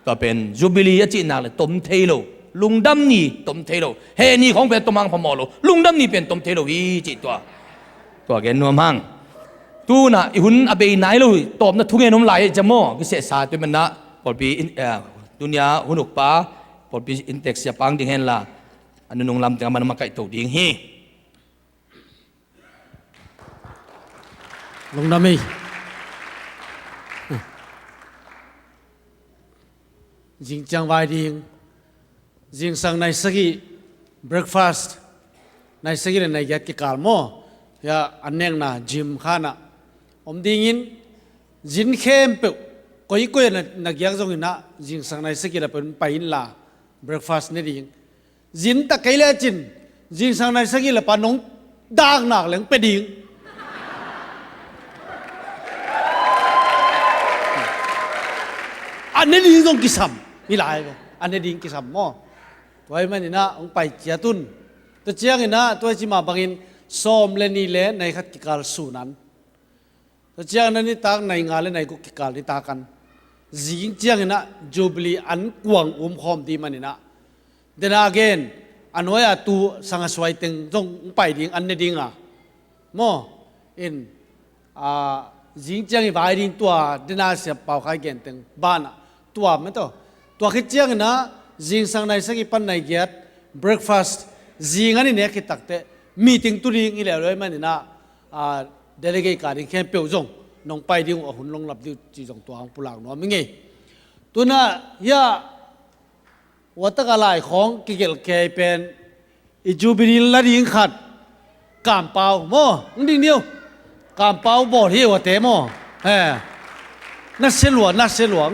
Speaker 2: ตัวเป็นจูบิลีจีน่าเลยต้มเทโลลุงดำนี่ต้มเทโลเฮนี่ของเป็นต้มมังพมอโลลุงดำนี่เป็นต้มเทโลฮีจีตัวแกนัวมังตู้น่ะหุ่นอเบยไหนเลยตบน่ะทุกเงินน้ำไหลจะมั่วก็เสียสาตัวมันนะพอปีดุนยาหุ่นอุปาพอปีอินเท็กซ์จะปังดิ่งเห็นละอันนั้นนงลำแต่มันมาไก่ตัวดิ่งฮี
Speaker 5: ลงดำมีจิงจังไวดิ่งจิงสังในสกีเบรคฟาสต์ในสกีในยัดกิกาลโมยาอันเนงนะจิมขานะอมดิ่งอินจินเข้มเปิวก็ยังนักยักษ์จงอินะจิงสังในสกีละเป็นไปอินลาเบรคฟาสต์นี่ดิ่งจินตะไคร้จินจิงสังในสกีละปานงดางหนักเหลืองเป็ดดิ่งอันนี้ดิ่งจงกิสัมมีหลายเลยอันนี้ดิ่งกิสัมมั่วตัวไอ้มันนี่นะองไปเจียตุนตัวเจียงนี่นะตัวจิมาบังอินซ้อมเล่นนี่เล่นในขัดกิการสูนันตัวเจียงนั้นนี่ตากในงานเล่นในกุกิการนี่ตากันจิงเจียงนี่นะจูบลีอันกวางคอมดีมันนี่นะเดนอาเกนอันว่าตูสังสวยตึงจงไปดิ่งอันนี้ดิ่งอ่ะมั่วอินจิงเจียงอีวายดิ่งตัวเดนอาเสียเป่าขายเกนตึงบ้านอ่ะตัวไม่ต่อตัวคิดเจียงนะจิงสังในสักอีปันในเกียรติเบรคฟาสต์จิงอันนี้เนี่ยคิดตักเตะมีติ้งตุริงอีแล้วเลยมันนี่นะเดลิเกตการแค่เปียวจงน้องไปดิ่งหุ่นลงหลับดิ่งจีจงตัวของปุลางนัวไม่ไงตัวน่ะยาวัตกะลายของกิเกลแกเป็นอิจูบิลินละดิ่งขัดกามเปล่าโม่ดิ่งเดียวกามเปล่าบ่ที่ว่าเตะโม่นัดเสลว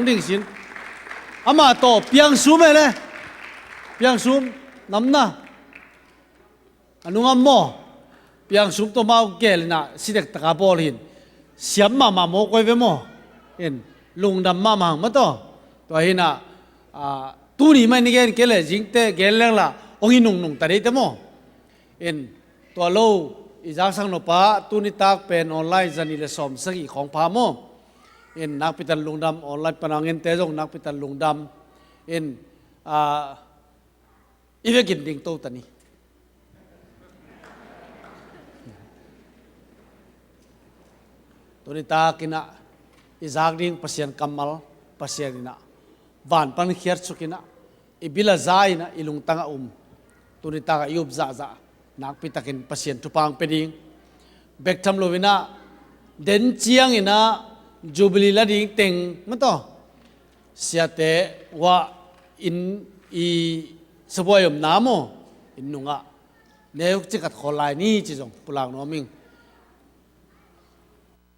Speaker 5: ดิ่งสินอามาโตเปียงซูมเลยเปียงซูมน้ำหน้าอันนู้นมั่วเปียงซูมตัวมาเกลน่ะสิเด็กตะกาบอลินเสียมมาโมกไว้เวมั่วเห็นลุงดำมามาตัวเห็นน่ะตู้นี้ไม่นี่เกลเกลจิงเตเกลเรื่องละองค์นุ่งแต่ได้แต่มั่วเห็นตัวโลอีจากสังนปะตู้นี้ตากเป็นออนไลน์จันนี่เลยสอมสกีของพาโมเห็นนักพิจารลุงดำออนไลน์ปนังเงินเตจงนักพิจารลุงดำเห็นอีเวกินดิ่งโตตันนี้ตัวนี้ตากินะอิจากดิ่งภาษาคัมมัลภาษาดินะวันปันเขียร์สุกินะอิบิลาใจนะอิลุงตังอุ้มตัวนี้ตายุบจ่านักพิจารณาภาษาทุพังเป็นดิ่งเบกทำโลวินะเดินเชียงอินะจูบิลีละดิ่งเต็งมันต่อเสียเตว่าอินอีสบายมน้ำอินนุ่งะเนื้อจิกัดขอลายนี่จีจงปุลางน้อมิง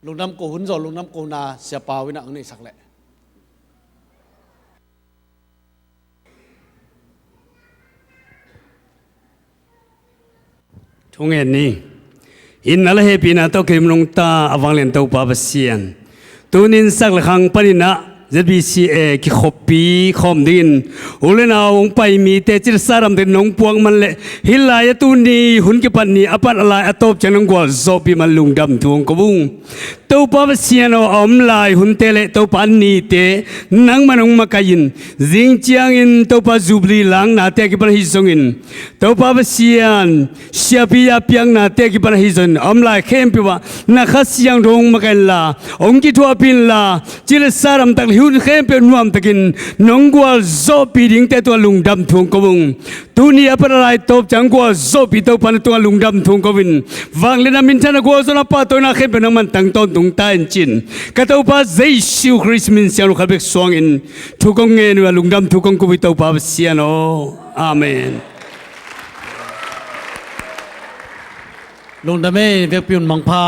Speaker 5: ลุงน้ำโกหุนโซลุงน้ำโกนาเสียปาวินะอังนี่สักแหละ
Speaker 6: ทุกเงินนี้อินอะไรปีน่าต้องคิดลงตาอวังเลียนตัวปาบเสียนตัวนินสักละครั้งปนินะZBCA คิขบปีคอมดินอุเลนาองไปมีเตจิรสารมเดนงปวงมันเละฮิลายตุนีหุนกิปันนีอปันอะไรอตบจันงกว่าโซปีมันลุงดำทวงกบุงตัวปาบเสียนอมลายหุนเตเลตัวปันนีเตนังมันองมากัยินจิงจียงอินตัวปาจูบลีลังนาเตกิปันฮิซงอินตัวปาบเสียนเชียปียาเปียงนาเตกิปันฮิซนอมลายเข้มปีวะนักขัดเสียงดงมากันลาองกิทัวปินลาจิรสารมตักหิวเข้มเป็นนวมตะกินน้องกัวโซปีดิ้งแต่ตัวลุงดำทวงกบุงตัวนี้เป็นอะไรตบจังกัวโซปีตัวพันตัวลุงดำทวงกวินฟังเลนามินชนะกัวสนับปะตัวนักเข้มเป็นน้ำมันตั้งต้นตรงใต้จินกระตัวป้าเจสิวคริสมินเสียงลูกขับเบกสวงอินทุกองเงินว่าลุงดำทุกองกวิตัวป้าเสียโนอาเมน
Speaker 5: ลุงดำเมเวียกพิวมังพา